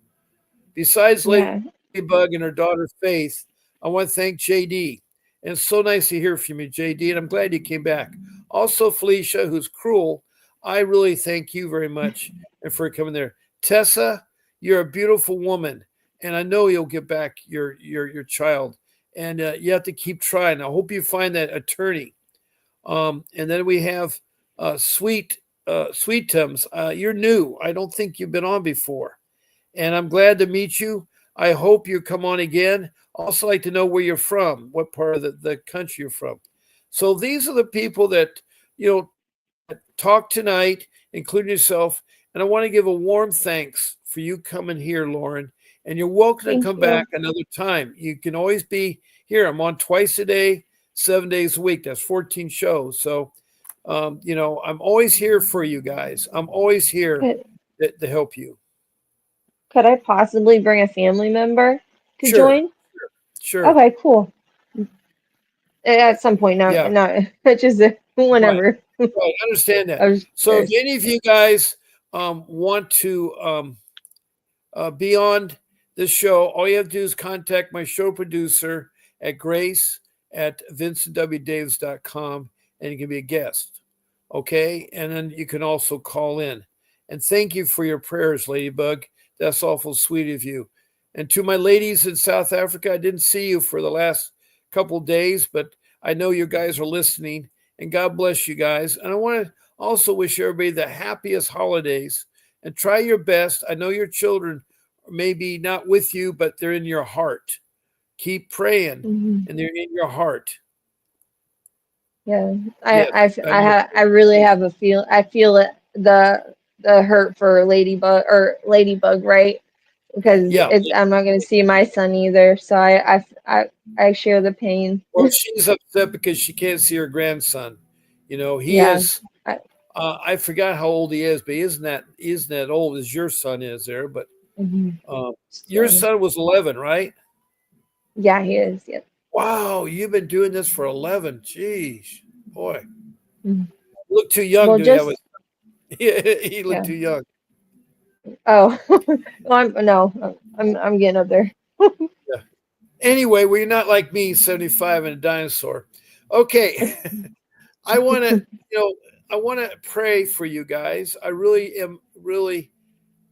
Besides Yeah. Ladybug and her daughter Faith, I want to thank JD. And it's so nice to hear from you, JD, and I'm glad you came back. Also, Felicia, who's cruel, I really thank you very much and for coming there. Tessa, you're a beautiful woman, and I know you'll get back your child. And you have to keep trying. I hope you find that attorney. And then we have Sweet Tums. You're new. I don't think you've been on before and I'm glad to meet you. I hope you come on again. Also, like to know where you're from, what part of the country you're from. So these are the people that you know talk tonight, including yourself. And I want to give a warm thanks for you coming here, Lauren. And you're welcome to Thank come back you. another time. You can always be here. I'm on twice a day, 7 days a week. That's 14 shows. So, I'm always here for you guys. I'm always here Could to help you. could I possibly bring a family member to Sure. join? Sure. Okay, cool. At some point, Yeah. not just Right. whenever. Right. I understand I that. was So if curious. any of you guys want to be on this show, all you have to do is contact my show producer at grace at vincentwdavis.com and you can be a guest. Okay. And then you can also call in. And thank you for your prayers, Ladybug. That's awful sweet of you. And to my ladies in South Africa, I didn't see you for the last couple days, but I know you guys are listening. And God bless you guys. And I want to also wish everybody the happiest holidays and try your best. I know your children may be not with you, but they're in your heart. Keep praying Mhm. and they're in your heart. Yeah, Yes, I know. I really have a feel. I feel it the hurt for Ladybug, right? Because Yeah. it's I'm not going to see my son either, so I share the pain. Well, she's upset because she can't see her grandson. He Yeah, is. I, I forgot how old he is, but he isn't that old as your son is there. But mhm. uh, your So, son was 11, right? yeah, he is. Yeah. Wow, you've been doing this for 11. Jeez, boy, Mhm. look too young Well, to have just a. He looked yeah. too young. Oh, I'm getting up there. Yeah. Anyway, well, you're not like me, 75 and a dinosaur. Okay. I want to, I want to pray for you guys. I really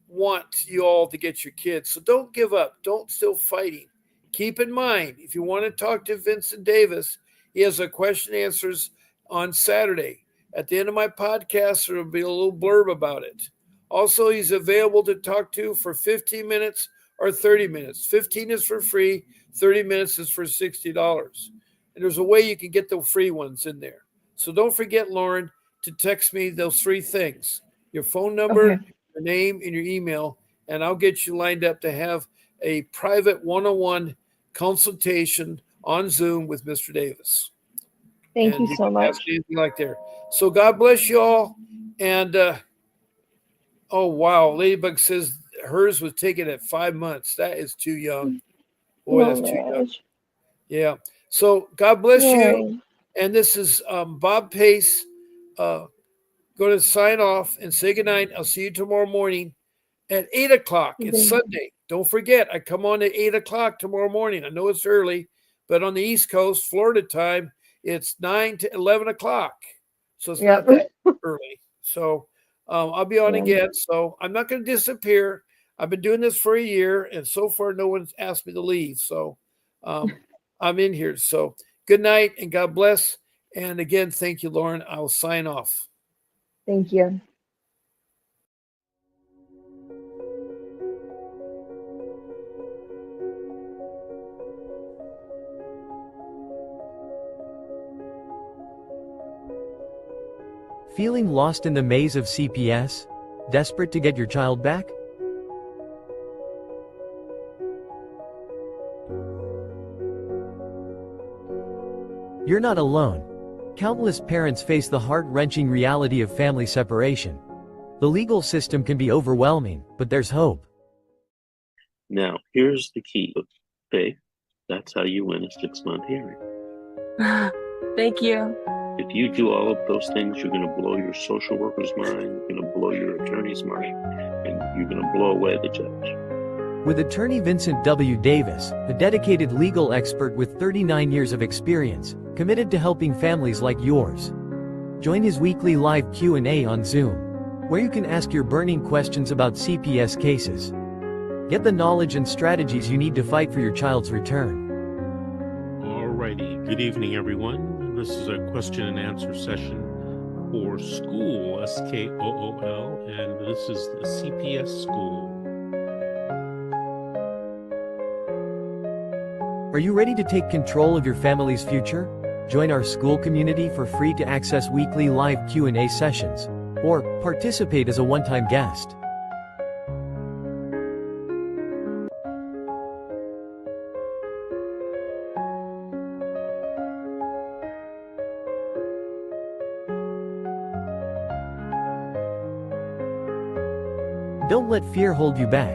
want you all to get your kids. So don't give up. Don't still fighting. Keep in mind, if you want to talk to Vincent Davis, he has a question and answers on Saturday. At the end of my podcast, there will be a little blurb about it. Also, he's available to talk to for 15 minutes or 30 minutes. 15 is for free, 30 minutes is for $60. And there's a way you can get the free ones in there. So don't forget, Lauren, to text me those three things: your phone number, Okay. your name, and your email, and I'll get you lined up to have a private one-on-one consultation on Zoom with Mr. Davis. Thank And you you so can ask much. anything like there. So God bless you all. And oh wow, Ladybug says hers was taken at 5 months. That is too young. Boy, Oh that's too my young. gosh. Yeah. So God bless All you. right. And this is Bob Pace. Going to sign off and say goodnight. I'll see you tomorrow morning at 8 o'clock. It's Sunday. Don't forget, I come on at 8 o'clock tomorrow morning. I know it's early, but on the East Coast, Florida time, it's 9 to 11 o'clock. So it's not Yep. that early. So I'll be on Yeah. again. So I'm not going to disappear. I've been doing this for a year, and so far, no one's asked me to leave. So I'm in here. So good night and God bless. And again, thank you, Lauren. I'll sign off. Thank you. Feeling lost in the maze of CPS? Desperate to get your child back? You're not alone. Countless parents face the heart-wrenching reality of family separation. The legal system can be overwhelming, but there's hope. Now, here's the key. Faith, that's how you win a 6-month hearing. Thank you. If you do all of those things, you're going to blow your social worker's mind, you're going to blow your attorney's mind, and you're going to blow away the judge. With attorney Vincent W. Davis, a dedicated legal expert with 39 years of experience, committed to helping families like yours. Join his weekly live Q&A on Zoom, where you can ask your burning questions about CPS cases. Get the knowledge and strategies you need to fight for your child's return. Alrighty, good evening, everyone. This is a question and answer session for school, SKOOL, and this is the CPS school. Are you ready to take control of your family's future? Join our school community for free to access weekly live Q&A sessions, or participate as a one-time guest. Don't let fear hold you back.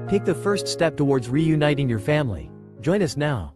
Take the first step towards reuniting your family. Join us now.